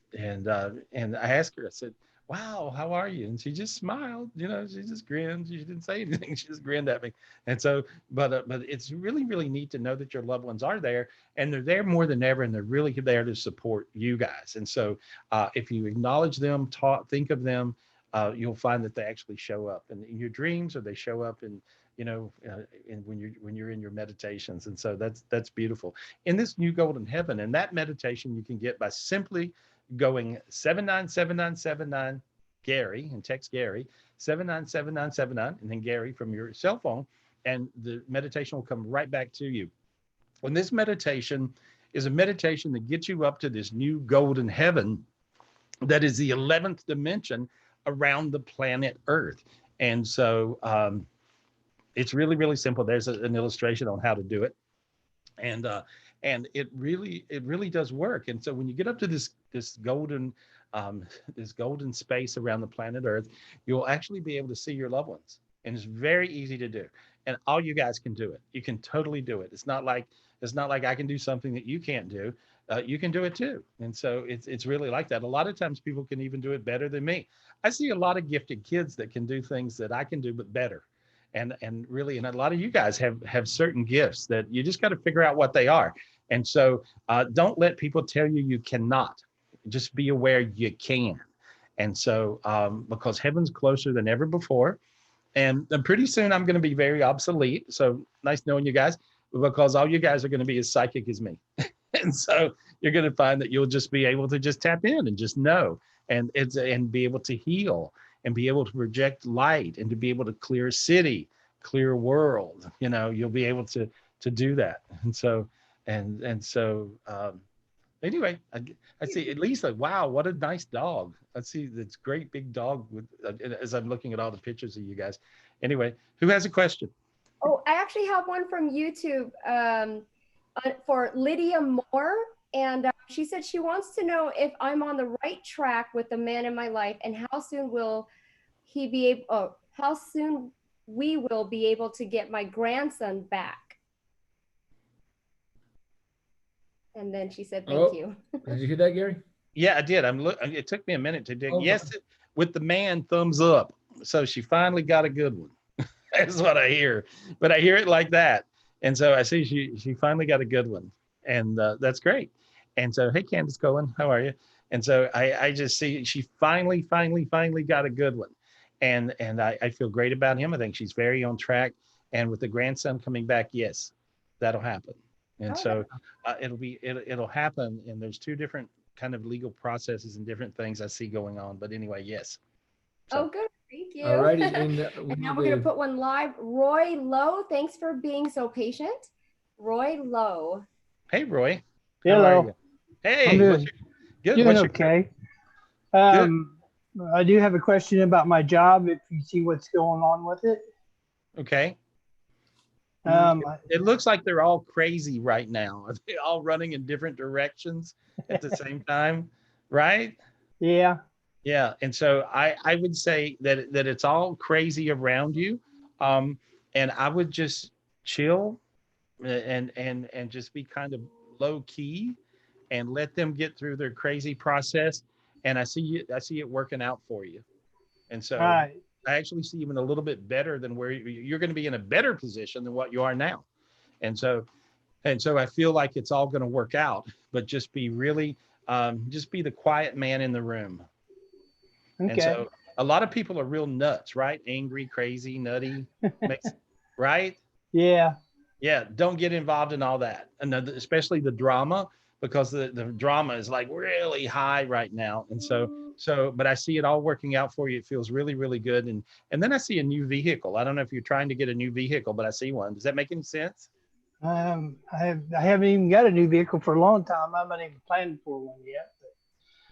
Speaker 1: I asked her, I said, wow, how are you? And she just smiled, she just grinned. She didn't say anything. She just grinned at me. And so, but it's really, really neat to know that your loved ones are there, and they're there more than ever, and they're really there to support you guys. And so if you acknowledge them, think of them, you'll find that they actually show up in your dreams, or they show up in, when you're in your meditations. And so that's beautiful. In this new golden heaven, and that meditation you can get by simply going 797979 Gary and text Gary 797979 and then Gary from your cell phone, and the meditation will come right back to you. When this meditation is a meditation that gets you up to this new golden heaven that is the 11th dimension around the planet Earth. And so it's really, really simple. There's an illustration on how to do it. And it really does work. And so when you get up to this golden space around the planet Earth, you'll actually be able to see your loved ones. And it's very easy to do. And all you guys can do it. You can totally do it. It's not like I can do something that you can't do. You can do it too. And so it's really like that. A lot of times people can even do it better than me. I see a lot of gifted kids that can do things that I can do, but better. And really, and a lot of you guys have certain gifts that you just got to figure out what they are. And so don't let people tell you cannot. Just be aware you can. And so because heaven's closer than ever before, and pretty soon I'm going to be very obsolete. So nice knowing you guys, because all you guys are going to be as psychic as me. And so you're going to find that you'll just be able to just tap in and just know, and be able to heal, and be able to project light, and to be able to clear a city, clear a world. You'll be able to do that. And so anyway, I see at least like, wow, what a nice dog. I see this great big dog with as I'm looking at all the pictures of you guys. Anyway, who has a question?
Speaker 2: Oh, I actually have one from YouTube for Lydia Moore. And she said she wants to know if I'm on the right track with the man in my life, and how soon will he be able, how soon we will be able to get my grandson back. And then she said, thank you.
Speaker 3: Did you hear that, Gary?
Speaker 1: Yeah, I did. It took me a minute to dig.
Speaker 3: Oh,
Speaker 1: yes, with the man, thumbs up. So she finally got a good one. That's what I hear. But I hear it like that. And so I see she finally got a good one. And that's great. And so, hey, Candace Cohen, how are you? And so I just see she finally got a good one. And I feel great about him. I think she's very on track. And with the grandson coming back, yes, that'll happen. And so it'll happen. And there's two different kind of legal processes and different things I see going on. But anyway, yes. So.
Speaker 2: Oh, good. Thank you.
Speaker 3: All righty.
Speaker 2: And now we're going to put one live. Roy Lowe, thanks for being so patient. Roy Lowe.
Speaker 1: Hey, Roy.
Speaker 11: Hello.
Speaker 1: Hey.
Speaker 11: I'm doing,
Speaker 1: good.
Speaker 11: doing okay. I do have a question about my job. If you see what's going on with it,
Speaker 1: Okay.
Speaker 11: um,
Speaker 1: It looks like they're all crazy right now. Are they all running in different directions at the same time? Right?
Speaker 11: yeah,
Speaker 1: Yeah. And so I would say that it's all crazy around you. Um, and I would just chill and just be kind of low key and let them get through their crazy process. And I see it working out for you. And
Speaker 11: all
Speaker 1: so
Speaker 11: right,
Speaker 1: I actually see even a little bit better than where you're going to be in a better position than what you are now. And so I feel like it's all going to work out, but just be really, just be the quiet man in the room. And
Speaker 11: okay,
Speaker 1: so a lot of people are real nuts, right? Angry, crazy, nutty, makes, right?
Speaker 11: yeah,
Speaker 1: Yeah, don't get involved in all that, and especially the drama, because the drama is like really high right now. And but I see it all working out for you. It feels really, really good. And then I see a new vehicle. I don't know if you're trying to get a new vehicle, but I see one. Does that make any sense?
Speaker 11: I haven't even got a new vehicle for a long time. I'm not even planning for one yet.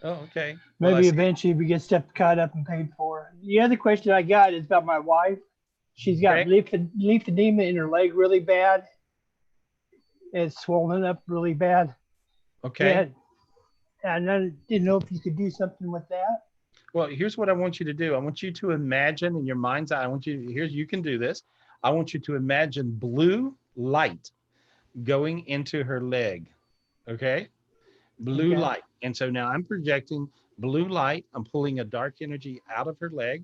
Speaker 1: Oh, okay. Well, I
Speaker 11: Maybe
Speaker 1: see.
Speaker 11: eventually we get stuff caught up and paid for. The other question I got is about my wife. She's got
Speaker 1: Okay.
Speaker 11: lymphedema in her leg really bad. It's swollen up really bad.
Speaker 1: Okay.
Speaker 11: Yeah, and I didn't know if you could do something with that.
Speaker 1: Well, here's what I want you to do. I want you to imagine in your mind's eye. You can do this. I want you to imagine blue light going into her leg. Okay. Blue
Speaker 11: Okay.
Speaker 1: light. And so now I'm projecting blue light. I'm pulling a dark energy out of her leg.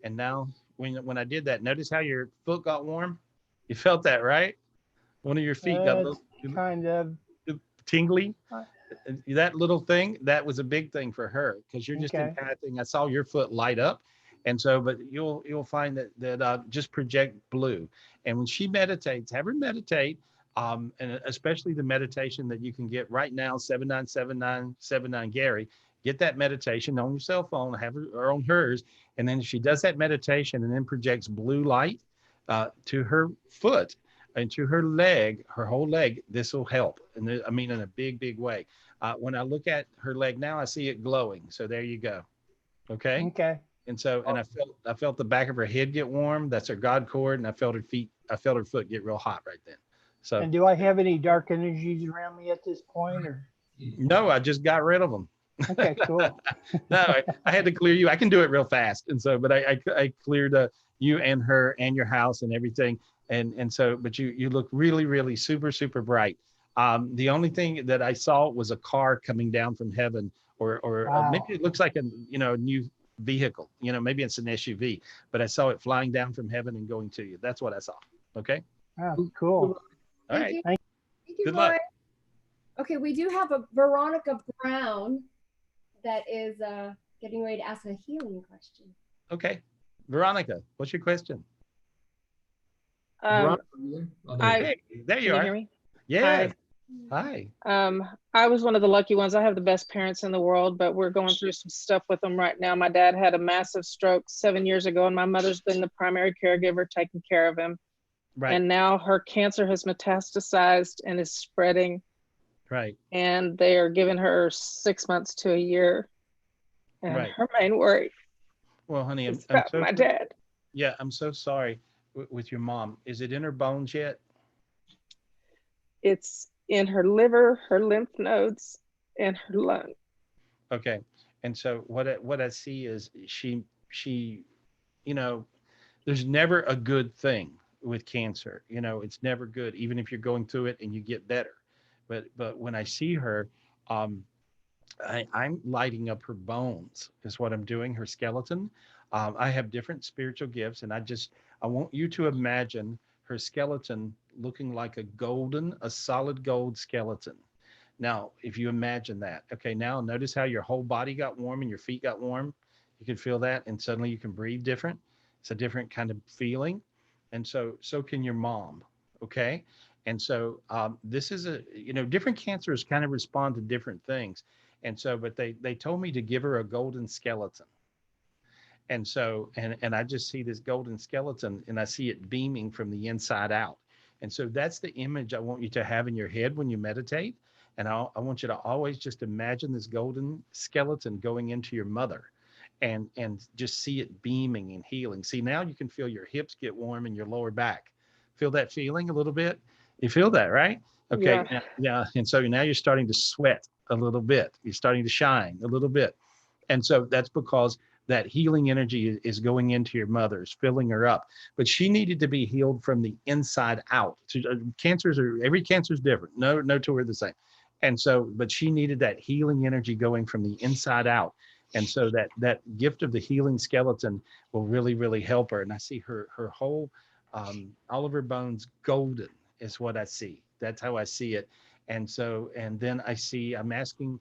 Speaker 1: And now when I did that, notice how your foot got warm? You felt that, right? One of your feet got a
Speaker 11: It's kind of
Speaker 1: tingly. That little thing, that was a big thing for her, because you're just
Speaker 11: okay.
Speaker 1: impacting. I saw your foot light up. And so, but you'll find that just project blue. And when she meditates, have her meditate, and especially the meditation that you can get right now, 797979 Gary. Get that meditation on your cell phone, have her or on hers, and then she does that meditation and then projects blue light to her foot and to her leg, her whole leg. This will help, and I mean in a big, big way. When I look at her leg now, I see it glowing. So there you go. Okay.
Speaker 11: Okay.
Speaker 1: And so, and I felt the back of her head get warm. That's her God cord, and I felt her foot get real hot right then. So.
Speaker 11: And do I have any dark energies around me at this point, or?
Speaker 1: No, I just got rid of them.
Speaker 11: Okay, cool.
Speaker 1: No, I had to clear you. I can do it real fast, and so, but I cleared you and her and your house and everything, and so, but you look really, really super, super bright. The only thing that I saw was a car coming down from heaven, or
Speaker 11: Wow.
Speaker 1: maybe it looks like a new vehicle. Maybe it's an SUV, but I saw it flying down from heaven and going to you. That's what I saw. Okay.
Speaker 11: Oh, cool.
Speaker 1: All right.
Speaker 2: Thank you,
Speaker 1: Good
Speaker 2: Roy.
Speaker 1: luck.
Speaker 2: Okay, we do have a Veronica Brown that is getting ready to ask a healing question.
Speaker 1: Okay. Veronica, what's your question?
Speaker 3: Oh,
Speaker 1: Hey, there you
Speaker 12: Can you
Speaker 1: are.
Speaker 12: hear me?
Speaker 1: Yes. Hi.
Speaker 12: I was one of the lucky ones. I have the best parents in the world, but we're going through some stuff with them right now. My dad had a massive stroke 7 years ago, and my mother's been the primary caregiver taking care of him.
Speaker 1: Right.
Speaker 12: And now her cancer has metastasized and is spreading.
Speaker 1: Right.
Speaker 12: And they are giving her 6 months to a year. And
Speaker 1: Right.
Speaker 12: her main worry
Speaker 1: Well, honey, I'm
Speaker 12: is about
Speaker 1: so
Speaker 12: my dad.
Speaker 1: Yeah, I'm so sorry with your mom. Is it in her bones yet?
Speaker 12: It's in her liver, her lymph nodes, and her lung.
Speaker 1: Okay. And so what I see is she there's never a good thing with cancer. It's never good, even if you're going through it and you get better. But when I see her, I'm lighting up her bones is what I'm doing, her skeleton. I have different spiritual gifts, and I want you to imagine her skeleton looking like a solid gold skeleton. Now, if you imagine that, okay, now notice how your whole body got warm and your feet got warm. You can feel that, and suddenly you can breathe different. It's a different kind of feeling. And so can your mom, okay? And so this is different cancers kind of respond to different things. And so, but they told me to give her a golden skeleton. And so, and I just see this golden skeleton, and I see it beaming from the inside out. And so that's the image I want you to have in your head when you meditate. And I want you to always just imagine this golden skeleton going into your mother. and just see it beaming and healing. See, now you can feel your hips get warm and your lower back. Feel that feeling a little bit? You feel that, right? Okay.
Speaker 12: Yeah.
Speaker 1: Yeah. And so now you're starting to sweat a little bit. You're starting to shine a little bit. And so that's because that healing energy is going into your mother's, filling her up. But she needed to be healed from the inside out. So, every cancer is different. No two are the same. And so, but she needed that healing energy going from the inside out. And so that gift of the healing skeleton will really, really help her. And I see her whole, all of her bones golden is what I see. That's how I see it. And so, and then I see, I'm asking,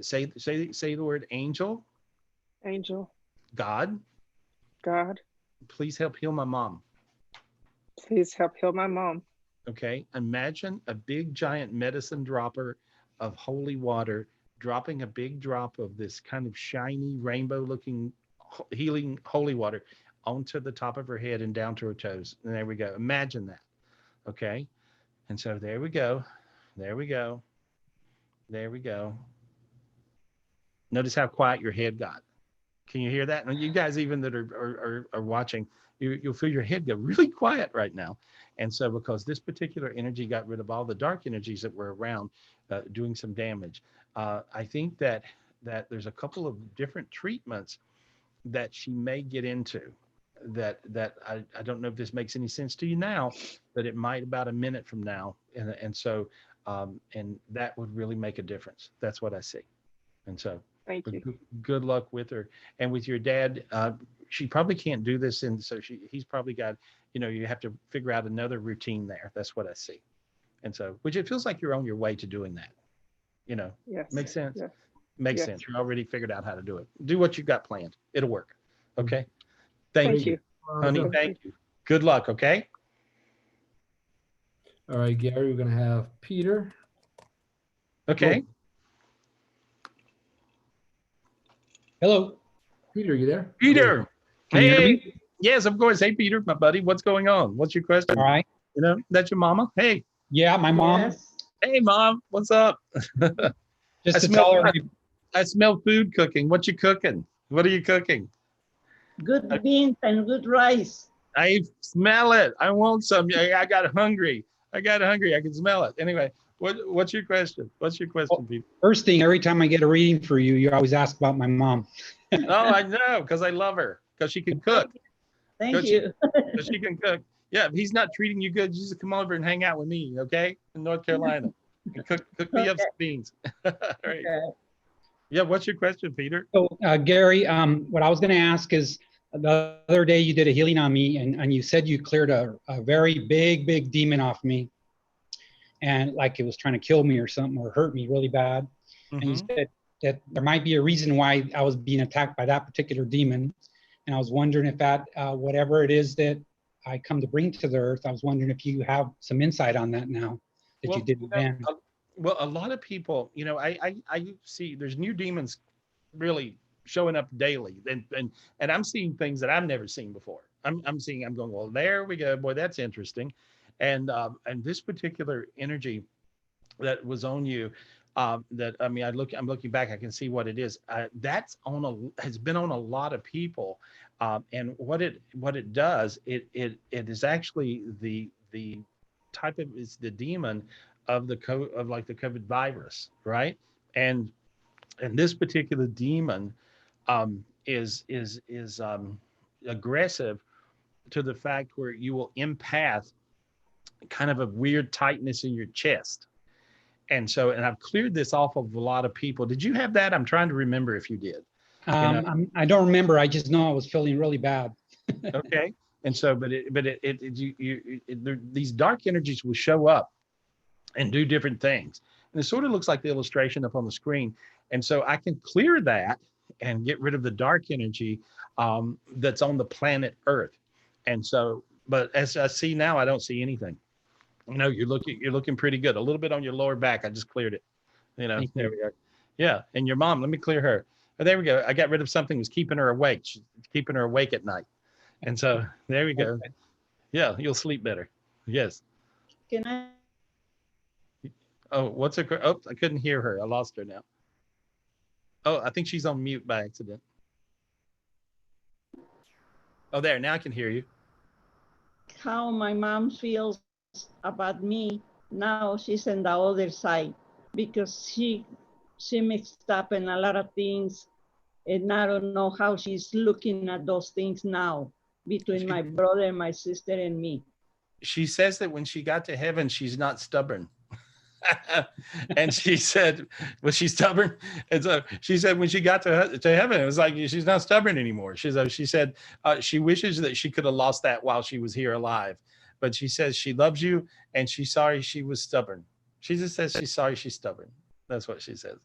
Speaker 1: say the word angel,
Speaker 12: Angel,
Speaker 1: God,
Speaker 12: God,
Speaker 1: please help heal my mom.
Speaker 12: please help heal my mom.
Speaker 1: Okay. Imagine a big giant medicine dropper of holy water dropping a big drop of this kind of shiny rainbow looking healing holy water onto the top of her head and down to her toes. And there we go. Imagine that. Okay. And so there we go. There we go. There we go. Notice how quiet your head got. Can you hear that? And you guys, even that are watching, you'll feel your head get really quiet right now. And so because this particular energy got rid of all the dark energies that were around doing some damage, I think that there's a couple of different treatments that she may get into that I don't know if this makes any sense to you now, but it might about a minute from now. And so, and that would really make a difference. That's what I see. And so
Speaker 12: Thank you.
Speaker 1: good luck with her. And with your dad, she probably can't do this. And so he's probably got, you have to figure out another routine there. That's what I see. And so, which it feels like you're on your way to doing that.
Speaker 12: Yes.
Speaker 1: Makes sense.
Speaker 12: Yes.
Speaker 1: Makes
Speaker 12: Yes.
Speaker 1: sense. You're already figured out how to do it. Do what you've got planned. It'll work. Okay.
Speaker 12: Thank you.
Speaker 1: Honey. Thank you. Good luck. Okay.
Speaker 3: All right, Gary, we're going to have Peter.
Speaker 1: Okay.
Speaker 13: Hello.
Speaker 3: Peter, you there?
Speaker 1: Peter.
Speaker 13: Can you hear
Speaker 1: Hey.
Speaker 13: me?
Speaker 1: Yes, of course. Hey, Peter, my buddy. What's going on? What's your question?
Speaker 13: All right.
Speaker 1: That's your mama. Hey.
Speaker 13: Yeah, my mom.
Speaker 5: Yes.
Speaker 1: Hey, mom. What's up?
Speaker 13: Just to tell her,
Speaker 1: I smell food cooking. What you cooking? What are you cooking?
Speaker 14: Good beans and good rice.
Speaker 1: I smell it. I want some. I got hungry. I can smell it. Anyway, what's your question? What's your question, Peter?
Speaker 13: first thing, every time I get a reading for you, you always ask about my mom.
Speaker 1: Oh, I know, because I love her, because she can cook.
Speaker 14: Thank you.
Speaker 1: Because she can cook. Yeah, if he's not treating you good, you just come over and hang out with me, okay? In North Carolina. And cook me up some beans. All right.
Speaker 14: Okay.
Speaker 1: Yeah, what's your question, Peter?
Speaker 13: So, Gary, what I was going to ask is, the other day you did a healing on me, and you said you cleared a very big demon off me, and like it was trying to kill me or something, or hurt me really bad.
Speaker 1: Mm-hmm.
Speaker 13: And you said that there might be a reason why I was being attacked by that particular demon. And I was wondering if that, whatever it is that I come to bring to the earth, I was wondering if you have some insight on that now that you didn't then.
Speaker 1: Well, a lot of people, I see there's new demons really showing up daily, and I'm seeing things that I've never seen before. I'm going, well, there we go, boy, that's interesting. And this particular energy that was on you, I'm looking back, I can see what it is. That's has been on a lot of people, and what it does, it is actually the type of, is the demon of the COVID virus, right? And this particular demon is aggressive to the fact where you will empath kind of a weird tightness in your chest. And I've cleared this off of a lot of people. Did you have that? I'm trying to remember if you did.
Speaker 13: I don't remember. I just know I was feeling really bad.
Speaker 1: Okay. And so, these dark energies will show up and do different things. And it sort of looks like the illustration up on the screen. And so I can clear that and get rid of the dark energy that's on the planet Earth. And so, but as I see now, I don't see anything. You're looking pretty good. A little bit on your lower back. I just cleared it. There we go. Yeah. And your mom, let me clear her. Oh, there we go. I got rid of something that was keeping her awake. She's keeping her awake at night. And so there we go. Yeah. You'll sleep better. Yes.
Speaker 14: Can I?
Speaker 1: Oh, what's her? Oh, I couldn't hear her. I lost her now. Oh, I think she's on mute by accident. Oh, there, now I can hear you.
Speaker 14: how my mom feels about me. Now she's on the other side because she mixed up in a lot of things, and I don't know how she's looking at those things now between my brother and my sister and me.
Speaker 1: She says that when she got to heaven, she's not stubborn. And she said, was she stubborn? And so she said when she got to heaven, it was like she's not stubborn anymore. She said she wishes that she could have lost that while she was here alive. But she says she loves you and she's sorry she was stubborn. She just says she's sorry she's stubborn. That's what she says.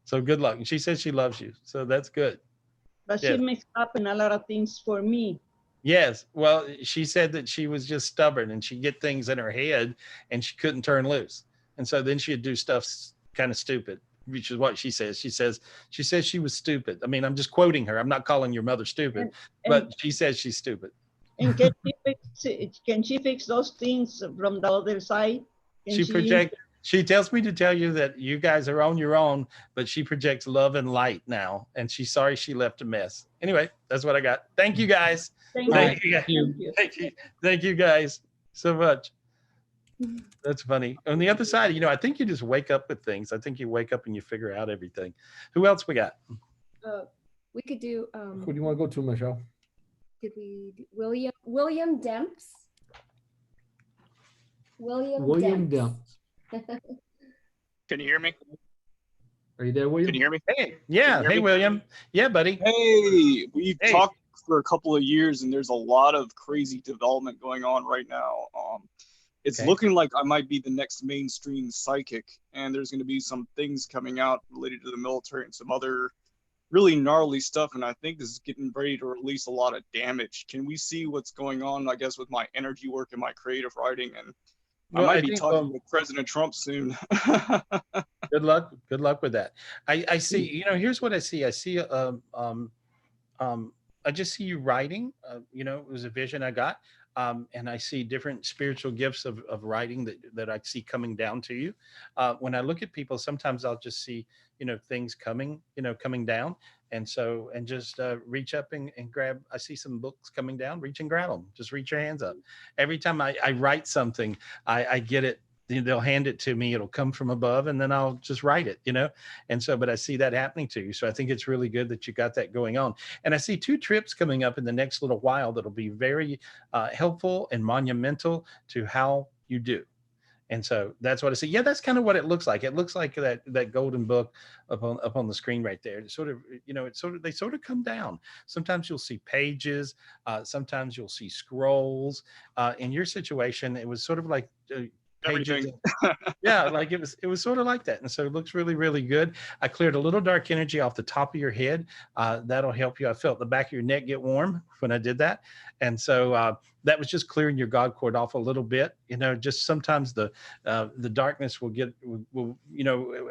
Speaker 1: So good luck. And she says she loves you. So that's good.
Speaker 14: But she
Speaker 1: Yes.
Speaker 14: mixed up in a lot of things for me.
Speaker 1: Yes. Well, she said that she was just stubborn and she'd get things in her head and she couldn't turn loose. And so then she'd do stuff kind of stupid, which is what she says. She says she was stupid. I mean, I'm just quoting her. I'm not calling your mother stupid, but she says she's stupid.
Speaker 14: And can she fix those things from the other side?
Speaker 1: She tells me to tell you that you guys are on your own, but she projects love and light now. And she's sorry she left a mess. Anyway, that's what I got. Thank you guys. Thank you guys so much. That's funny. On the other side, I think you just wake up with things. I think you wake up and you figure out everything. Who else we got?
Speaker 2: We could do.
Speaker 3: Who do you want to go to, Michelle?
Speaker 2: Did we do William Demps?
Speaker 3: William Demps.
Speaker 15: Can you hear me?
Speaker 3: Are you there, William?
Speaker 15: Can you hear me?
Speaker 1: Hey, yeah. Hey, William. Yeah, buddy.
Speaker 15: Hey, we've talked for a couple of years, and there's a lot of crazy development going on right now. It's looking like I might be the next mainstream psychic, and there's going to be some things coming out related to the military and some other really gnarly stuff, and I think this is getting ready to release a lot of damage. Can we see what's going on, I guess, with my energy work and my creative writing? And I might be talking with President Trump soon.
Speaker 1: Good luck with that. I see, here's what I see. I see I just see you writing. It was a vision I got. And I see different spiritual gifts of writing that I see coming down to you. When I look at people, sometimes I'll just see, things coming down. And just reach up and grab, I see some books coming down, reach and grab them. Just reach your hands up. Every time I write something, I get it. They'll hand it to me. It'll come from above and then I'll just write it, And so, but I see that happening to you. So I think it's really good that you got that going on. And I see 2 trips coming up in the next little while that'll be very helpful and monumental to how you do. And so that's what I see. Yeah, that's kind of what it looks like. It looks like that golden book up on the screen right there. It's sort of, they sort of come down. Sometimes you'll see pages. Sometimes you'll see scrolls. In your situation, it was sort of like pages. Yeah, like it was sort of like that. And so it looks really, really good. I cleared a little dark energy off the top of your head. That'll help you. I felt the back of your neck get warm when I did that. And so that was just clearing your God cord off a little bit. Just sometimes the darkness will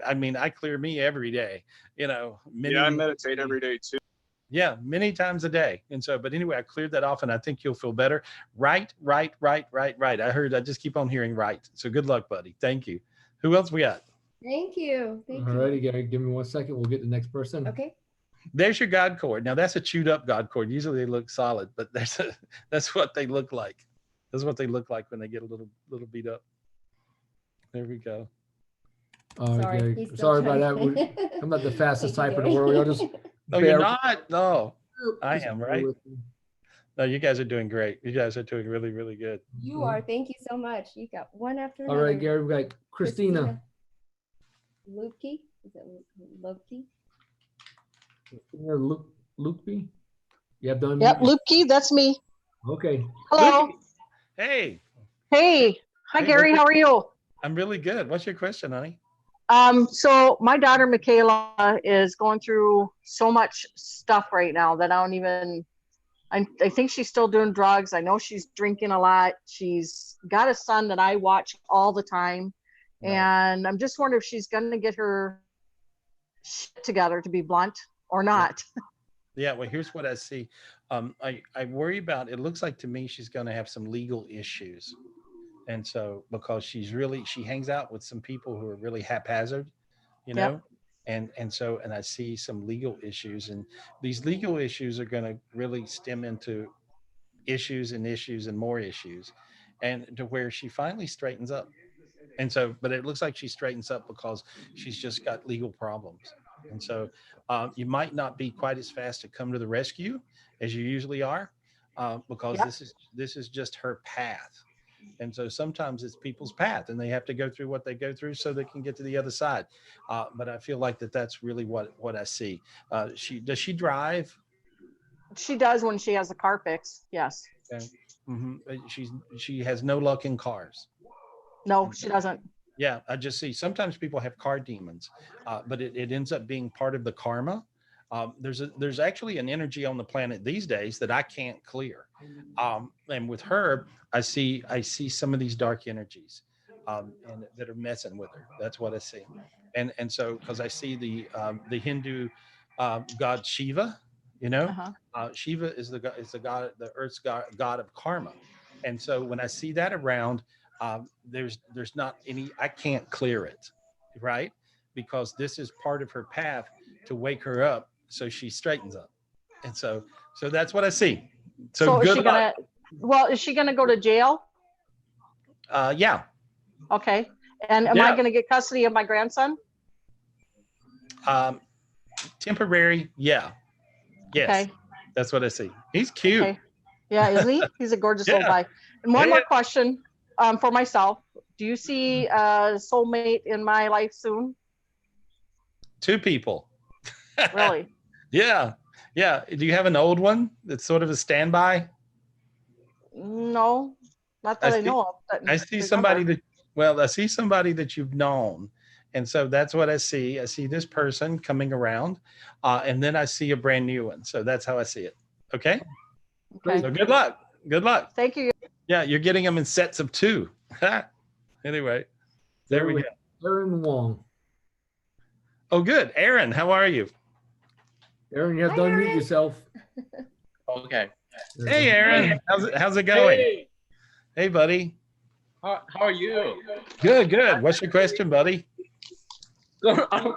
Speaker 1: I clear me every day,
Speaker 15: I meditate every day too.
Speaker 1: Yeah, many times a day. And so, but anyway, I cleared that off and I think you'll feel better. Right. I just keep on hearing right. So good luck, buddy. Thank you. Who else we got?
Speaker 2: Thank you.
Speaker 3: All righty, Gary, give me 1 second. We'll get the next person.
Speaker 2: Okay.
Speaker 1: There's your God cord. Now that's a chewed up God cord. Usually they look solid, but that's what they look like. That's what they look like when they get a little beat up. There we go.
Speaker 3: Sorry about that. I'm not the fastest typer in the world. I'll just
Speaker 1: No, you're not. No, I am, right? No, you guys are doing great. You guys are doing really, really good.
Speaker 2: You are. Thank you so much. You got one after
Speaker 3: All
Speaker 2: another.
Speaker 3: right, Gary, we got Christina.
Speaker 2: Lukey? Is it Lukey?
Speaker 3: Lukey? You have done.
Speaker 16: Yep, Lukey, that's me.
Speaker 3: Okay.
Speaker 16: Hello.
Speaker 1: Hey.
Speaker 16: Hey. Hi, Gary. How are you?
Speaker 1: I'm really good. What's your question, honey?
Speaker 16: So my daughter Michaela is going through so much stuff right now that I think she's still doing drugs. I know she's drinking a lot. She's got a son that I watch all the time. Right. And I'm just wondering if she's going to get her shit together, to be blunt, or not.
Speaker 1: Yeah, well, here's what I see. I worry about, it looks like to me she's going to have some legal issues. And so, because she hangs out with some people who are really haphazard, and I see some legal issues, and these legal issues are going to really stem into issues and issues and more issues, and to where she finally straightens up. And so, but it looks like she straightens up because she's just got legal problems. And so you might not be quite as fast to come to the rescue as you usually are, because
Speaker 16: Yep.
Speaker 1: this is just her path. And so sometimes it's people's path, and they have to go through what they go through so they can get to the other side. But I feel like that's really what I see. Does she drive?
Speaker 16: She does when she has a car fix. Yes.
Speaker 1: Okay. She has no luck in cars.
Speaker 16: No, she doesn't.
Speaker 1: Yeah, I just see sometimes people have car demons, but it ends up being part of the karma. There's actually an energy on the planet these days that I can't clear, and with her, I see some of these dark energies, and that are messing with her. That's what I see, and so because I see the Hindu god Shiva, Shiva is the god, the earth's god of karma, and so when I see that around. There's not any, I can't clear it, right? Because this is part of her path to wake her up so she straightens up. And so that's what I see. So
Speaker 16: is
Speaker 1: good
Speaker 16: she
Speaker 1: luck.
Speaker 16: is she gonna go to jail?
Speaker 1: Yeah.
Speaker 16: Okay. And am I gonna get custody of my grandson?
Speaker 1: Temporary, yeah. Yes. Okay. That's what I see. He's cute.
Speaker 16: Okay. Yeah, isn't he? He's a gorgeous little guy. And one more question. For myself, do you see a soulmate in my life soon?
Speaker 1: 2 people.
Speaker 16: Really?
Speaker 1: Yeah. Do you have an old one that's sort of a standby?
Speaker 16: No, not that I know of.
Speaker 1: I see somebody that you've known. And so that's what I see. I see this person coming around, and then I see a brand new one. So that's how I see it. Okay. So good luck. Good luck.
Speaker 16: Thank you.
Speaker 1: Yeah, you're getting them in sets of 2. Anyway, there we go.
Speaker 3: Aaron Wong.
Speaker 1: Oh, good. Aaron, how are you?
Speaker 3: Aaron, you have to unmute yourself.
Speaker 17: Okay.
Speaker 1: Hey, Aaron. How's it going? Hey, buddy.
Speaker 17: How are you?
Speaker 1: Good. What's your question, buddy?
Speaker 17: So I'm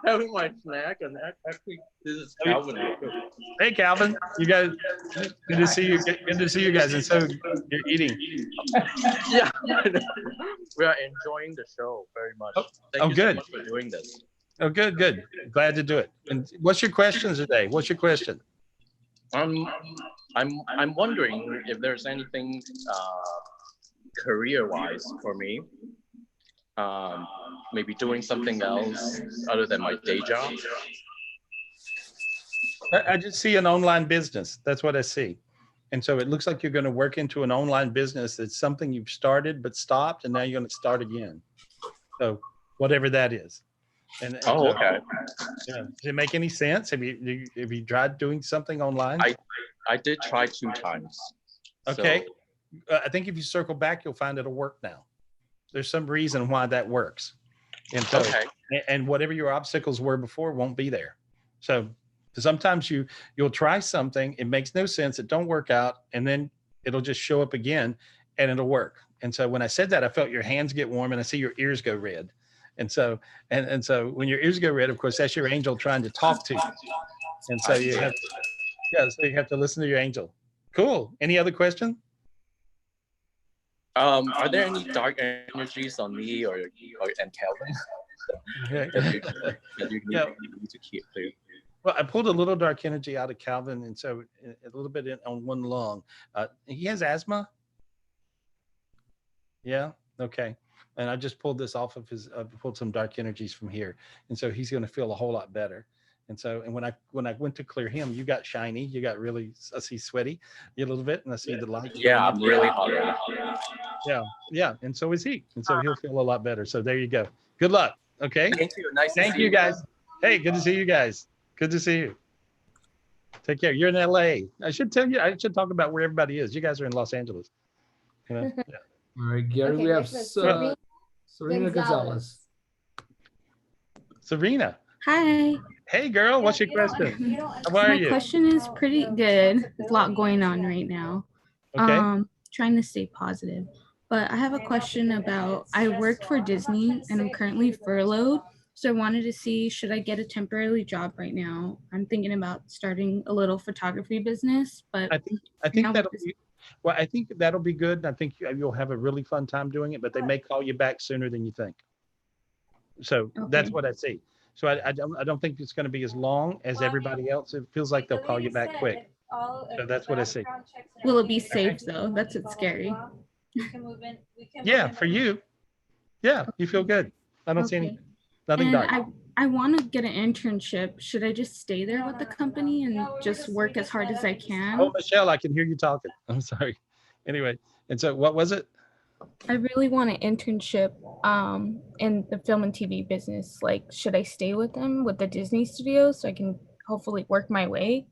Speaker 17: having my snack, and actually, this is Calvin.
Speaker 1: Hey, Calvin. You guys, good to see you. Good to see you guys. And so you're eating.
Speaker 17: Yeah, we are enjoying the show very much. Thank you
Speaker 1: good.
Speaker 17: so much for doing this.
Speaker 1: Oh, good. Glad to do it. And what's your question today? What's your question?
Speaker 17: I'm wondering if there's anything career-wise for me. Maybe doing something else other than my day job.
Speaker 1: I just see an online business. That's what I see. And so it looks like you're going to work into an online business. That's something you've started but stopped, and now you're going to start again. So whatever that is. And
Speaker 17: okay.
Speaker 1: Yeah. Does it make any sense? Have you tried doing something online?
Speaker 17: I did try 2 times.
Speaker 1: Okay. So. I think if you circle back, you'll find it'll work now. There's some reason why that works. And so, and whatever your obstacles were before won't be there. So sometimes you'll try something, it makes no sense, it don't work out, and then it'll just show up again and it'll work. And so when I said that, I felt your hands get warm and I see your ears go red. And so so when your ears go red, of course, that's your angel trying to talk to you. And so you have to listen to your angel. Cool. Any other question?
Speaker 17: Are there any dark energies on me or and Calvin that you need to keep clear?
Speaker 1: Well, I pulled a little dark energy out of Calvin, and so a little bit on one lung. He has asthma. Yeah. Okay. And I just pulled this off of pulled some dark energies from here, and so he's going to feel a whole lot better. And so, and when I went to clear him, you got shiny, you got really, I see sweaty a little bit, and I see the light.
Speaker 17: Yeah, I'm really hot right now.
Speaker 1: Yeah, and so is he, and so he'll feel a lot better. So there you go. Good luck. Okay.
Speaker 17: Thank you. Nice.
Speaker 1: Thank you guys. Hey, good to see you guys. Good to see you. Take care. You're in LA. I should talk about where everybody is. You guys are in Los Angeles. You know? Yeah.
Speaker 3: All right, Gary.
Speaker 2: Okay,
Speaker 3: we have
Speaker 2: Serena
Speaker 3: Gonzalez.
Speaker 1: Serena.
Speaker 18: Hi.
Speaker 1: Hey, girl. What's your question? How are you?
Speaker 18: My question is pretty good. There's a lot going on right now.
Speaker 1: Okay.
Speaker 18: Trying to stay positive. But I have a question about, I worked for Disney and I'm currently furloughed. So I wanted to see, should I get a temporary job right now? I'm thinking about starting a little photography business, but
Speaker 1: I think Well, I think that'll be good. And I think you'll have a really fun time doing it, but they may call you back sooner than you think. So that's
Speaker 18: Okay.
Speaker 1: what I see. So I don't think it's going to be as long as everybody else. It feels like they'll call you back quick. So that's what I see.
Speaker 18: Will it be safe though? That's what's scary.
Speaker 1: Yeah, for you. Yeah, you feel good. I don't see
Speaker 18: Okay.
Speaker 1: nothing
Speaker 18: And
Speaker 1: dark.
Speaker 18: I want to get an internship. Should I just stay there with the company and just work as hard as I can?
Speaker 1: Oh, Michelle, I can hear you talking. I'm sorry. Anyway, and so what was it?
Speaker 18: I really want an internship in the film and TV business. Like, should I stay with them with the Disney studios so I can hopefully work my way?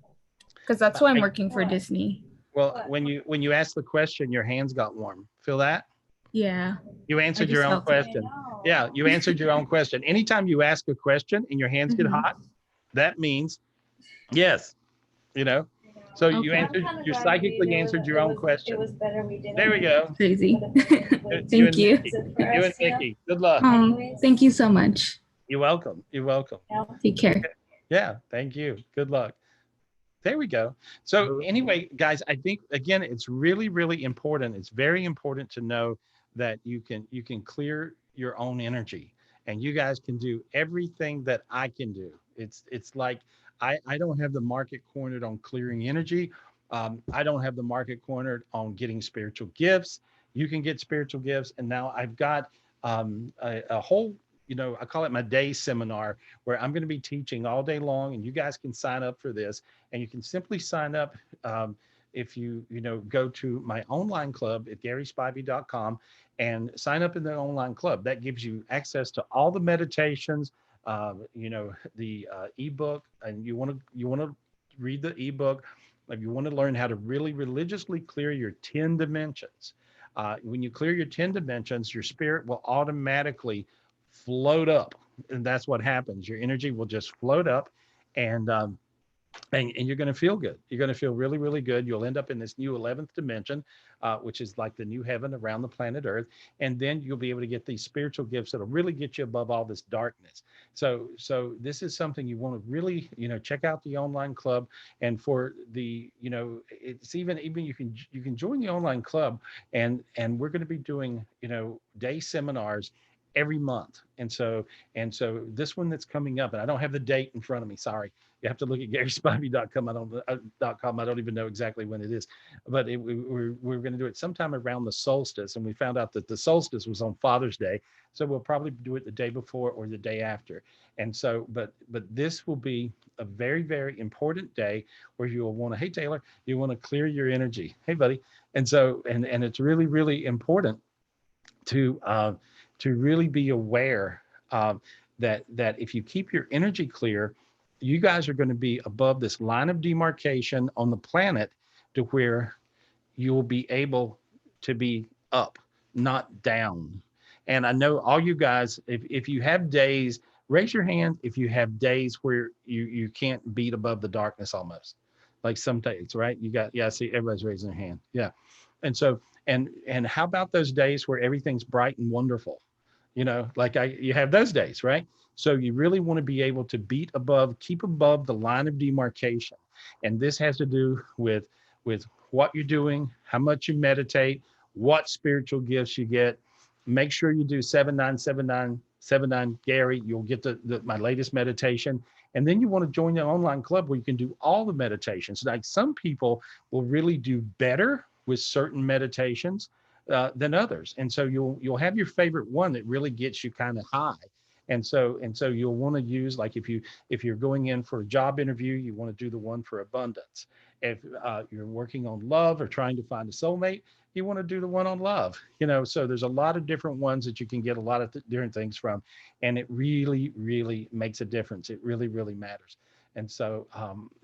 Speaker 18: Because that's why I'm working for Disney.
Speaker 1: Well, when you asked the question, your hands got warm. Feel that?
Speaker 18: Yeah.
Speaker 1: You answered your own question. Yeah, you answered your own question. Anytime you ask a question and your hands get hot, that means yes. You know, so you answered, you psychically answered your own question. There we go.
Speaker 18: Crazy. Thank
Speaker 1: you.
Speaker 18: you.
Speaker 1: You and Nikki. Good luck.
Speaker 18: Thank you so much.
Speaker 1: You're welcome. You're welcome.
Speaker 18: Take care.
Speaker 1: Okay. Yeah. Thank you. Good luck. There we go. So anyway, guys, I think again, it's really, really important. It's very important to know that you can clear your own energy, and you guys can do everything that I can do. It's like I don't have the market cornered on clearing energy. I don't have the market cornered on getting spiritual gifts. You can get spiritual gifts, and now I've got a whole, I call it my day seminar, where I'm going to be teaching all day long, and you guys can sign up for this, and you can simply sign up if you go to my online club at GarySpivey.com and sign up in the online club. That gives you access to all the meditations, the ebook, and you want to read the ebook. If you want to learn how to really religiously clear your 10 dimensions, when you clear your 10 dimensions, your spirit will automatically float up, and that's what happens. Your energy will just float up, and you're going to feel good. You're going to feel really, really good. You'll end up in this new 11th dimension, which is like the new heaven around the planet Earth. And then you'll be able to get these spiritual gifts that'll really get you above all this darkness. So this is something you want to really, check out the online club. And for the, it's even you can join the online club, and we're going to be doing, day seminars every month. And so this one that's coming up, and I don't have the date in front of me, sorry. You have to look at GarySpivey.com. I don't even know exactly when it is, but we're going to do it sometime around the solstice. And we found out that the solstice was on Father's Day. So we'll probably do it the day before or the day after. And so, but this will be a very, very important day where you'll want to, hey, Taylor, you want to clear your energy. Hey, buddy. And so, and it's really, really important to really be aware that if you keep your energy clear, you guys are going to be above this line of demarcation on the planet, to where you will be able to be up, not down. And I know all you guys, if you have days, raise your hand if you have days where you can't beat above the darkness almost. Like some days, right? I see everybody's raising their hand. Yeah. And so, and how about those days where everything's bright and wonderful? You have those days, right? So you really want to be able to keep above the line of demarcation. And this has to do with what you're doing, how much you meditate, what spiritual gifts you get. Make sure you do 797979 Gary. You'll get my latest meditation. And then you want to join the online club where you can do all the meditations. Like some people will really do better with certain meditations than others. And so you'll have your favorite one that really gets you kind of high. And so you'll want to use, like if you're going in for a job interview, you want to do the one for abundance. If you're working on love or trying to find a soulmate, you want to do the one on love. So there's a lot of different ones that you can get a lot of different things from, and it really, really makes a difference. It really, really matters. And so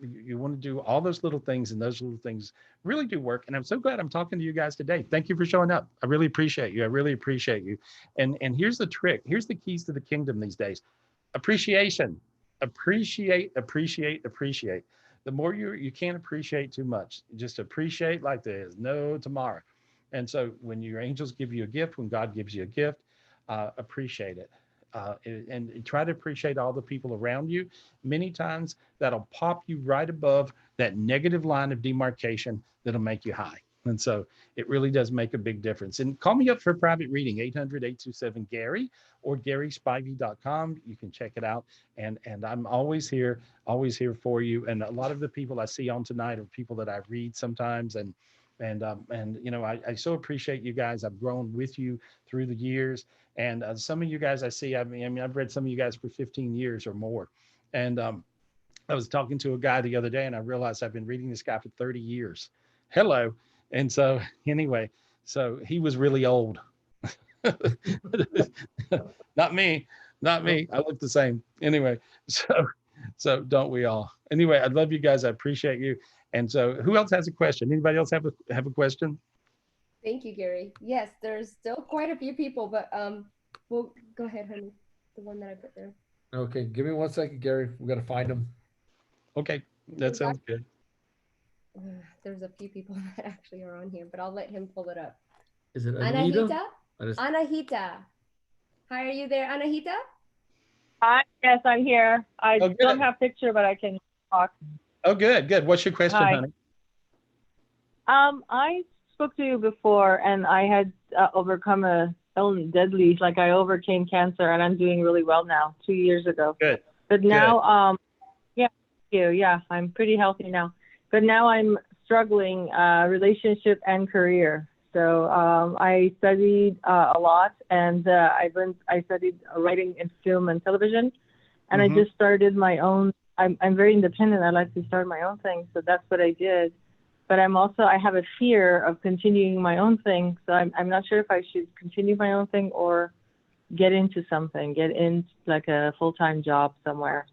Speaker 1: you want to do all those little things, and those little things really do work. And I'm so glad I'm talking to you guys today. Thank you for showing up. I really appreciate you. I really appreciate you. And here's the trick. Here's the keys to the kingdom these days. Appreciation. Appreciate. The more you can't appreciate too much. Just appreciate like there's no tomorrow. And so when your angels give you a gift, when God gives you a gift, appreciate it. And try to appreciate all the people around you. Many times that'll pop you right above that negative line of demarcation that'll make you high. And so it really does make a big difference. And call me up for a private reading, 800-827-GARY or GarySpivey.com. You can check it out. And I'm always here for you. And a lot of the people I see on tonight are people that I read sometimes. And you know, I so appreciate you guys. I've grown with you through the years. And some of you guys I see, I mean, I've read some of you guys for 15 years or more. And I was talking to a guy the other day and I realized I've been reading this guy for 30 years. Hello. And so anyway, so he was really old. Not me. I look the same. Anyway, so don't we all? Anyway, I love you guys. I appreciate you. And so who else has a question? Anybody else have a question?
Speaker 2: Thank you, Gary. Yes, there's still quite a few people, but well, go ahead, honey. The one that I put there.
Speaker 3: Okay, give me 1 second, Gary. We got to find them.
Speaker 1: Okay, that sounds good.
Speaker 2: There's a few people that actually are on here, but I'll let him pull it up.
Speaker 3: Is it
Speaker 2: Anahita?
Speaker 3: Anahita?
Speaker 2: Anahita. Hi, are you there, Anahita?
Speaker 19: Hi, yes, I'm here. I don't have picture, but I can talk.
Speaker 1: Oh, good. What's your question,
Speaker 19: Hi.
Speaker 1: honey?
Speaker 19: I spoke to you before, and I had overcome a deadly, like I overcame cancer, and I'm doing really well now. 2 years ago.
Speaker 1: Good.
Speaker 19: But now, yeah, thank you. Yeah, I'm pretty healthy now. But now I'm struggling relationship and career. So I studied a lot, and I studied writing in film and television, and I just started my own. I'm very independent. I like to start my own thing, so that's what I did. But I have a fear of continuing my own thing, so I'm not sure if I should continue my own thing or get into something, get in like a full-time job somewhere.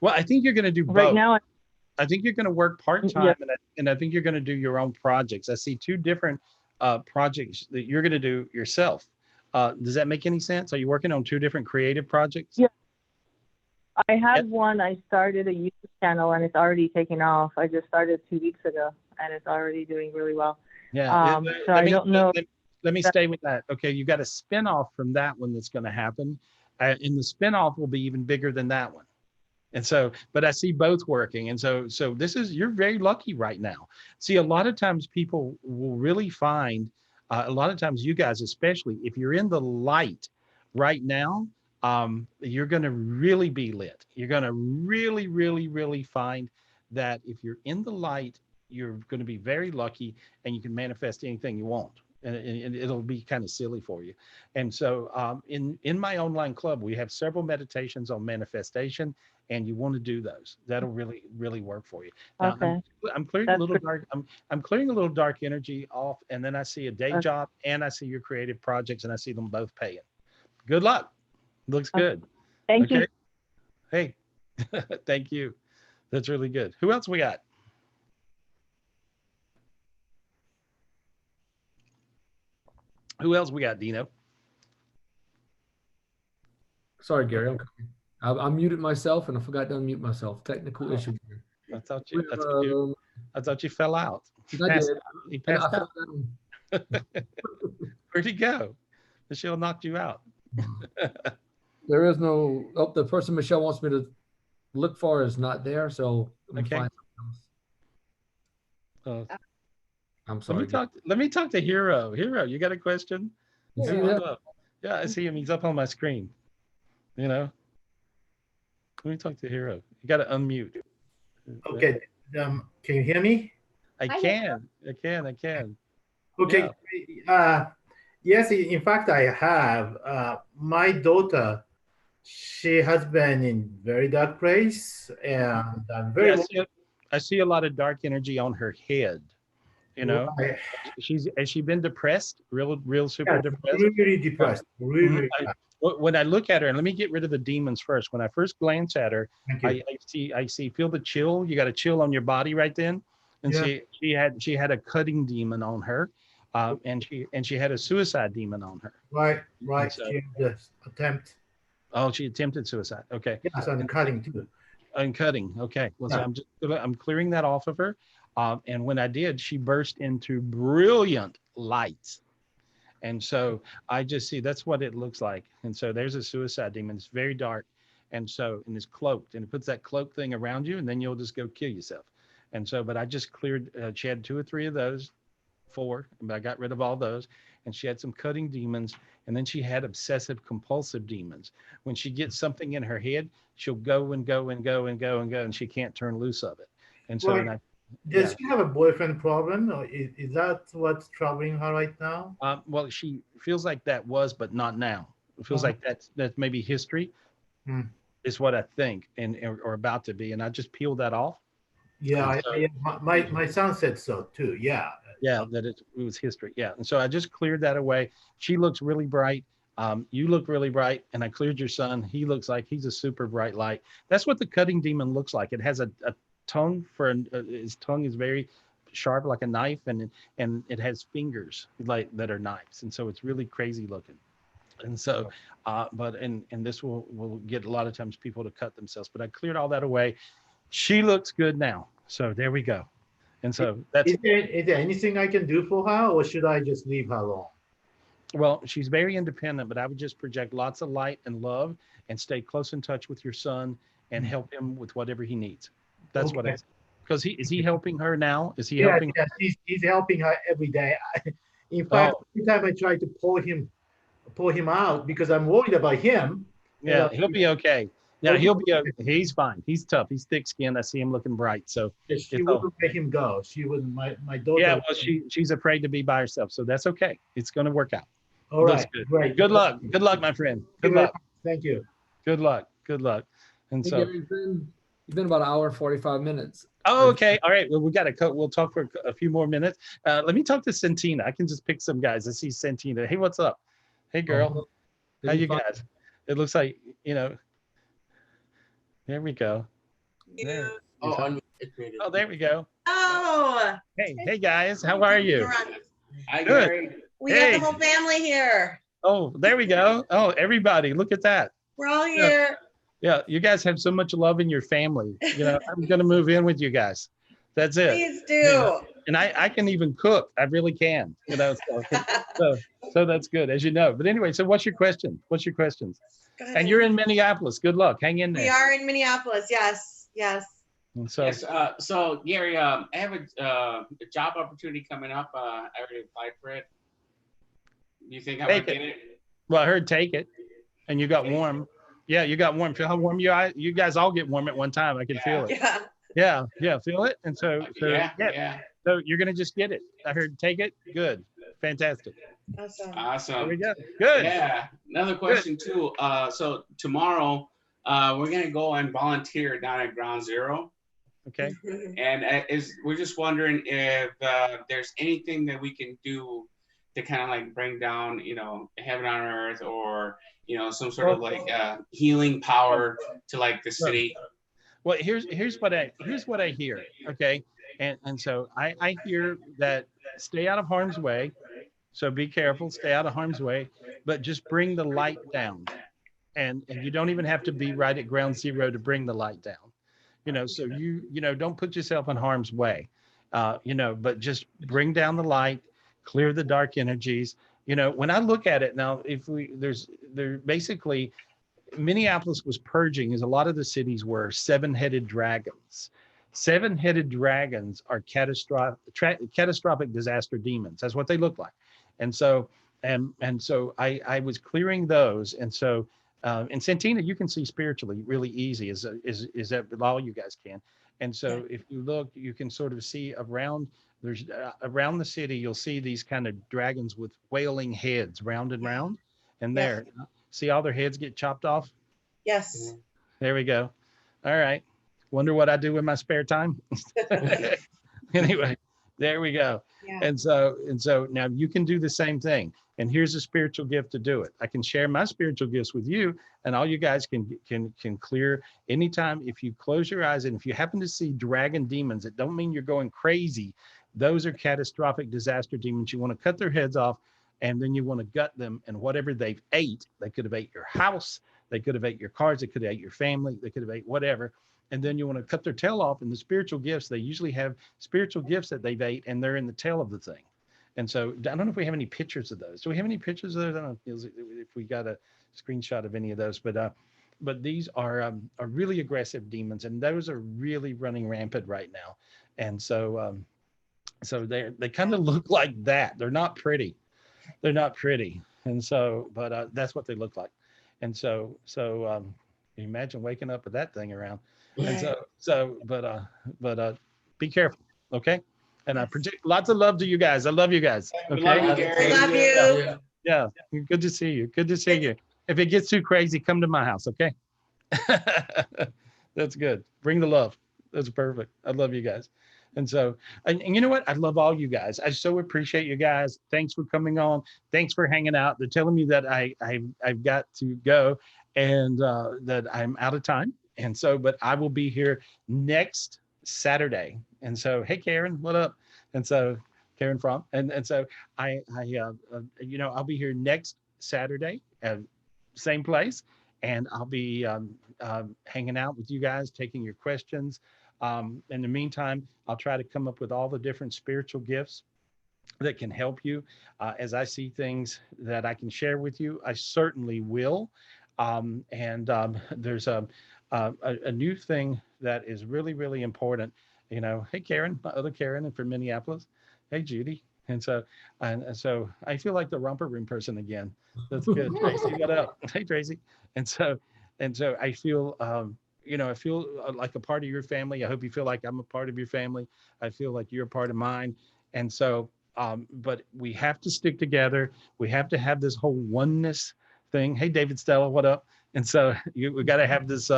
Speaker 1: Well, I think you're going to do both.
Speaker 19: Right now,
Speaker 1: I think you're going to work part-time, and I think you're going to do your own projects. I see two different projects that you're going to do yourself. Does that make any sense? Are you working on two different creative projects?
Speaker 19: Yeah. I have one. I started a YouTube channel, and it's already taken off. I just started 2 weeks ago, and it's already doing really well.
Speaker 1: Yeah.
Speaker 19: So I don't know.
Speaker 1: Let me stay with that. Okay, you got a spinoff from that one that's going to happen, and the spinoff will be even bigger than that one. And so, but I see both working. And so you're very lucky right now. See, a lot of times people will really find, a lot of times you guys, especially if you're in the light right now, you're going to really be lit. You're going to really, really, really find that if you're in the light, you're going to be very lucky and you can manifest anything you want. And it'll be kind of silly for you. And so in my online club, we have several meditations on manifestation, and you want to do those. That'll really, really work for you. Now,
Speaker 19: Okay.
Speaker 1: I'm clearing a little dark. I'm clearing a little dark energy off, and then I see a day job, and I see your creative projects, and I see them both paying. Good luck. Looks good.
Speaker 19: Thank you.
Speaker 1: Hey, thank you. That's really good. Who else we got? Who else we got, Dino?
Speaker 3: Sorry, Gary. I'm coming. I muted myself and I forgot to unmute myself. Technical issue.
Speaker 1: I thought you fell out.
Speaker 3: I did.
Speaker 1: He passed out. Where'd he go? Michelle knocked you out.
Speaker 3: There is no. Oh, the person Michelle wants me to look for is not there. So I'm
Speaker 1: okay.
Speaker 3: I'm sorry.
Speaker 1: Let me talk to Hero. Hero, you got a question?
Speaker 3: Yeah,
Speaker 1: I see him. He's up on my screen. You know. Let me talk to Hero. You got to unmute.
Speaker 20: Okay. Can you hear me?
Speaker 1: I can.
Speaker 20: Okay.
Speaker 1: Yeah.
Speaker 20: Yes. In fact, I have. My daughter. She has been in very dark place, and I'm very.
Speaker 1: Yeah, I see a lot of dark energy on her head. You know,
Speaker 20: right.
Speaker 1: Has she been depressed? Real super depressed?
Speaker 20: Really depressed. Really.
Speaker 1: When I look at her, and let me get rid of the demons first. When I first glance at her, I feel the chill. You got a chill on your body right then. And she had a cutting demon on her, and she had a suicide demon on her.
Speaker 20: Right. So, she had attempt.
Speaker 1: Oh, she attempted suicide. Okay.
Speaker 20: Yes, and cutting too.
Speaker 1: And cutting. Okay. Well, so I'm clearing that off of her. And when I did, she burst into brilliant light. And so I just see that's what it looks like. And so there's a suicide demon. It's very dark. And it's cloaked, and it puts that cloak thing around you, and then you'll just go kill yourself. And so, but I just cleared, she had 2 or 3 of those, 4, but I got rid of all those. And she had some cutting demons. And then she had obsessive compulsive demons. When she gets something in her head, she'll go and go and go and go and go, and she can't turn loose of it. And so,
Speaker 20: Right. Does she have a boyfriend problem? Or is that what's troubling her right now?
Speaker 1: Well, she feels like that was, but not now. It feels like that's maybe history, is what I think, and or about to be. And I just peeled that off.
Speaker 20: Yeah,
Speaker 1: So,
Speaker 20: my son said so too. Yeah.
Speaker 1: Yeah, that it was history. Yeah, and so I just cleared that away. She looks really bright. You look really bright, and I cleared your son. He looks like he's a super bright light. That's what the cutting demon looks like. It has a tongue for his tongue is very sharp like a knife, and it has fingers like that are knives, and so it's really crazy looking. And so, and this will get a lot of times people to cut themselves. But I cleared all that away. She looks good now. So there we go. And so that's.
Speaker 20: Is there anything I can do for her, or should I just leave her alone?
Speaker 1: Well, she's very independent, but I would just project lots of light and love and stay close in touch with your son and help him with whatever he needs. That's what I. Because is he helping her now? Is he helping?
Speaker 20: Yes, he's helping her every day. In fact, every time I try to pull him out because I'm worried about him.
Speaker 1: Yeah, he'll be okay. Yeah, he'll be okay. He's fine. He's tough. He's thick-skinned. I see him looking bright. So
Speaker 20: she wouldn't let him go. She wouldn't. My daughter.
Speaker 1: Yeah, well, she's afraid to be by herself. So that's okay. It's going to work out.
Speaker 20: All right.
Speaker 1: Good.
Speaker 20: Great.
Speaker 1: Good luck. Good luck, my friend. Good luck.
Speaker 20: Thank you.
Speaker 1: Good luck. Good luck. And so
Speaker 3: Gary, you've been about an hour and 45 minutes.
Speaker 1: Oh, okay. All right. Well, we got to. We'll talk for a few more minutes. Let me talk to Santina. I can just pick some guys. I see Santina. Hey, what's up? Hey, girl. How you guys? It looks like There we go. There. Oh, there we go.
Speaker 21: Oh.
Speaker 1: Hey guys. How are you?
Speaker 21: Hi,
Speaker 1: Good.
Speaker 21: Gary. We have the whole family here.
Speaker 1: Oh, there we go. Oh, everybody, look at that.
Speaker 21: We're all here.
Speaker 1: Yeah, you guys have so much love in your family. I'm gonna move in with you guys. That's it.
Speaker 21: Please do.
Speaker 1: And I can even cook. I really can. So that's good, as you know. But anyway, so what's your question? What's your questions? And you're in Minneapolis. Good luck. Hang in there.
Speaker 21: We are in Minneapolis. Yes.
Speaker 1: And so,
Speaker 22: yes, so Gary, I have a job opportunity coming up. I already applied for it. Do you think I might get it?
Speaker 1: Well, I heard take it, and you got warm. Yeah, you got warm. Feel how warm you are. You guys all get warm at one time. I can feel it. Yeah. Feel it. And so
Speaker 22: yeah.
Speaker 1: So you're gonna just get it. I heard take it. Good. Fantastic.
Speaker 21: Awesome.
Speaker 1: There we go. Good.
Speaker 22: Yeah. Another question too. So tomorrow, we're gonna go and volunteer down at Ground Zero.
Speaker 1: Okay.
Speaker 22: And we're just wondering if there's anything that we can do to kind of like bring down, heaven on earth, or some sort of like healing power to like the city.
Speaker 1: Well, here's what I hear. Okay. And so I hear that stay out of harm's way. So be careful, stay out of harm's way, but just bring the light down. And you don't even have to be right at ground zero to bring the light down. So don't put yourself in harm's way. But just bring down the light, clear the dark energies. When I look at it now, basically Minneapolis was purging, as a lot of the cities were, 7-headed dragons. 7-headed dragons are catastrophic disaster demons. That's what they look like. And so I was clearing those. And so and Santina, you can see spiritually really easy, is that all you guys can. And so if you look, you can sort of see around the city, you'll see these kind of dragons with wailing heads round and round. And there, see all their heads get chopped off?
Speaker 21: Yes.
Speaker 1: There we go. All right. Wonder what I do in my spare time. Anyway, there we go. Yeah. And so now you can do the same thing. And here's a spiritual gift to do it. I can share my spiritual gifts with you, and all you guys can clear anytime. If you close your eyes and if you happen to see dragon demons, it don't mean you're going crazy. Those are catastrophic disaster demons. You want to cut their heads off, and then you want to gut them, and whatever they've ate, they could have ate your house, they could have ate your cars, they could have ate your family, they could have ate whatever. And then you want to cut their tail off, and the spiritual gifts, they usually have spiritual gifts that they've ate, and they're in the tail of the thing. And so I don't know if we have any pictures of those. Do we have any pictures of those? I don't know if we got a screenshot of any of those, but these are really aggressive demons, and those are really running rampant right now. And so so they kind of look like that. They're not pretty. They're not pretty. And so, but that's what they look like. And so imagine waking up with that thing around. And but be careful, okay? And I project lots of love to you guys. I love you guys.
Speaker 22: We
Speaker 1: Okay.
Speaker 22: love you, Gary.
Speaker 21: We love you.
Speaker 1: Yeah. Good to see you. Good to see you. If it gets too crazy, come to my house, okay? That's good. Bring the love. That's perfect. I love you guys. And so, and you know what? I love all you guys. I so appreciate you guys. Thanks for coming on. Thanks for hanging out. They're telling me that I've got to go and that I'm out of time. And so, but I will be here next Saturday. And so, hey, Karen, what up? And so, Karen from, and so you know, I'll be here next Saturday, same place, and I'll be hanging out with you guys, taking your questions. In the meantime, I'll try to come up with all the different spiritual gifts that can help you. As I see things that I can share with you, I certainly will. There's a new thing that is really, really important. You know, hey, Karen, my other Karen from Minneapolis. Hey, Judy. And so I feel like the romper room person again. That's good. Tracy, what up? Hey, Tracy. And so I feel, you know, I feel like a part of your family. I hope you feel like I'm a part of your family. I feel like you're a part of mine. And so, but we have to stick together. We have to have this whole oneness thing. Hey, David Stella, what up? And so we got to have this,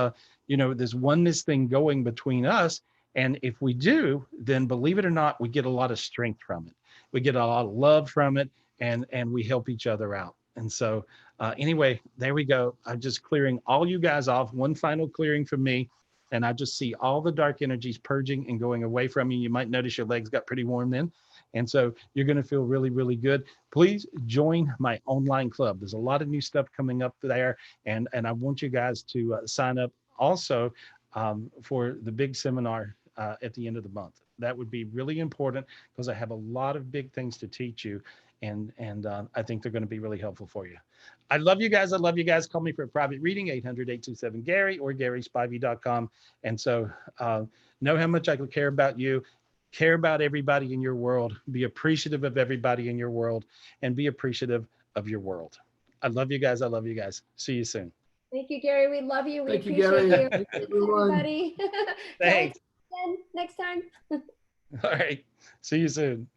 Speaker 1: you know, this oneness thing going between us. And if we do, then believe it or not, we get a lot of strength from it. We get a lot of love from it, and we help each other out. And so anyway, there we go. I'm just clearing all you guys off. One final clearing from me. And I just see all the dark energies purging and going away from you. You might notice your legs got pretty warm then. And so you're going to feel really, really good. Please join my online club. There's a lot of new stuff coming up there. And I want you guys to sign up also for the big seminar at the end of the month. That would be really important because I have a lot of big things to teach you. And I think they're going to be really helpful for you. I love you guys. I love you guys. Call me for a private reading, 800-827-GARY or GarySpivey.com. And so know how much I care about you. Care about everybody in your world. Be appreciative of everybody in your world and be appreciative of your world. I love you guys. I love you guys. See you soon.
Speaker 2: Thank you, Gary. We love you. We
Speaker 3: Thank you,
Speaker 2: appreciate
Speaker 3: Gary.
Speaker 2: you.
Speaker 3: Thank you,
Speaker 2: Thanks,
Speaker 3: everyone.
Speaker 2: everybody.
Speaker 1: Thanks.
Speaker 2: Next time.
Speaker 1: All right. See you soon.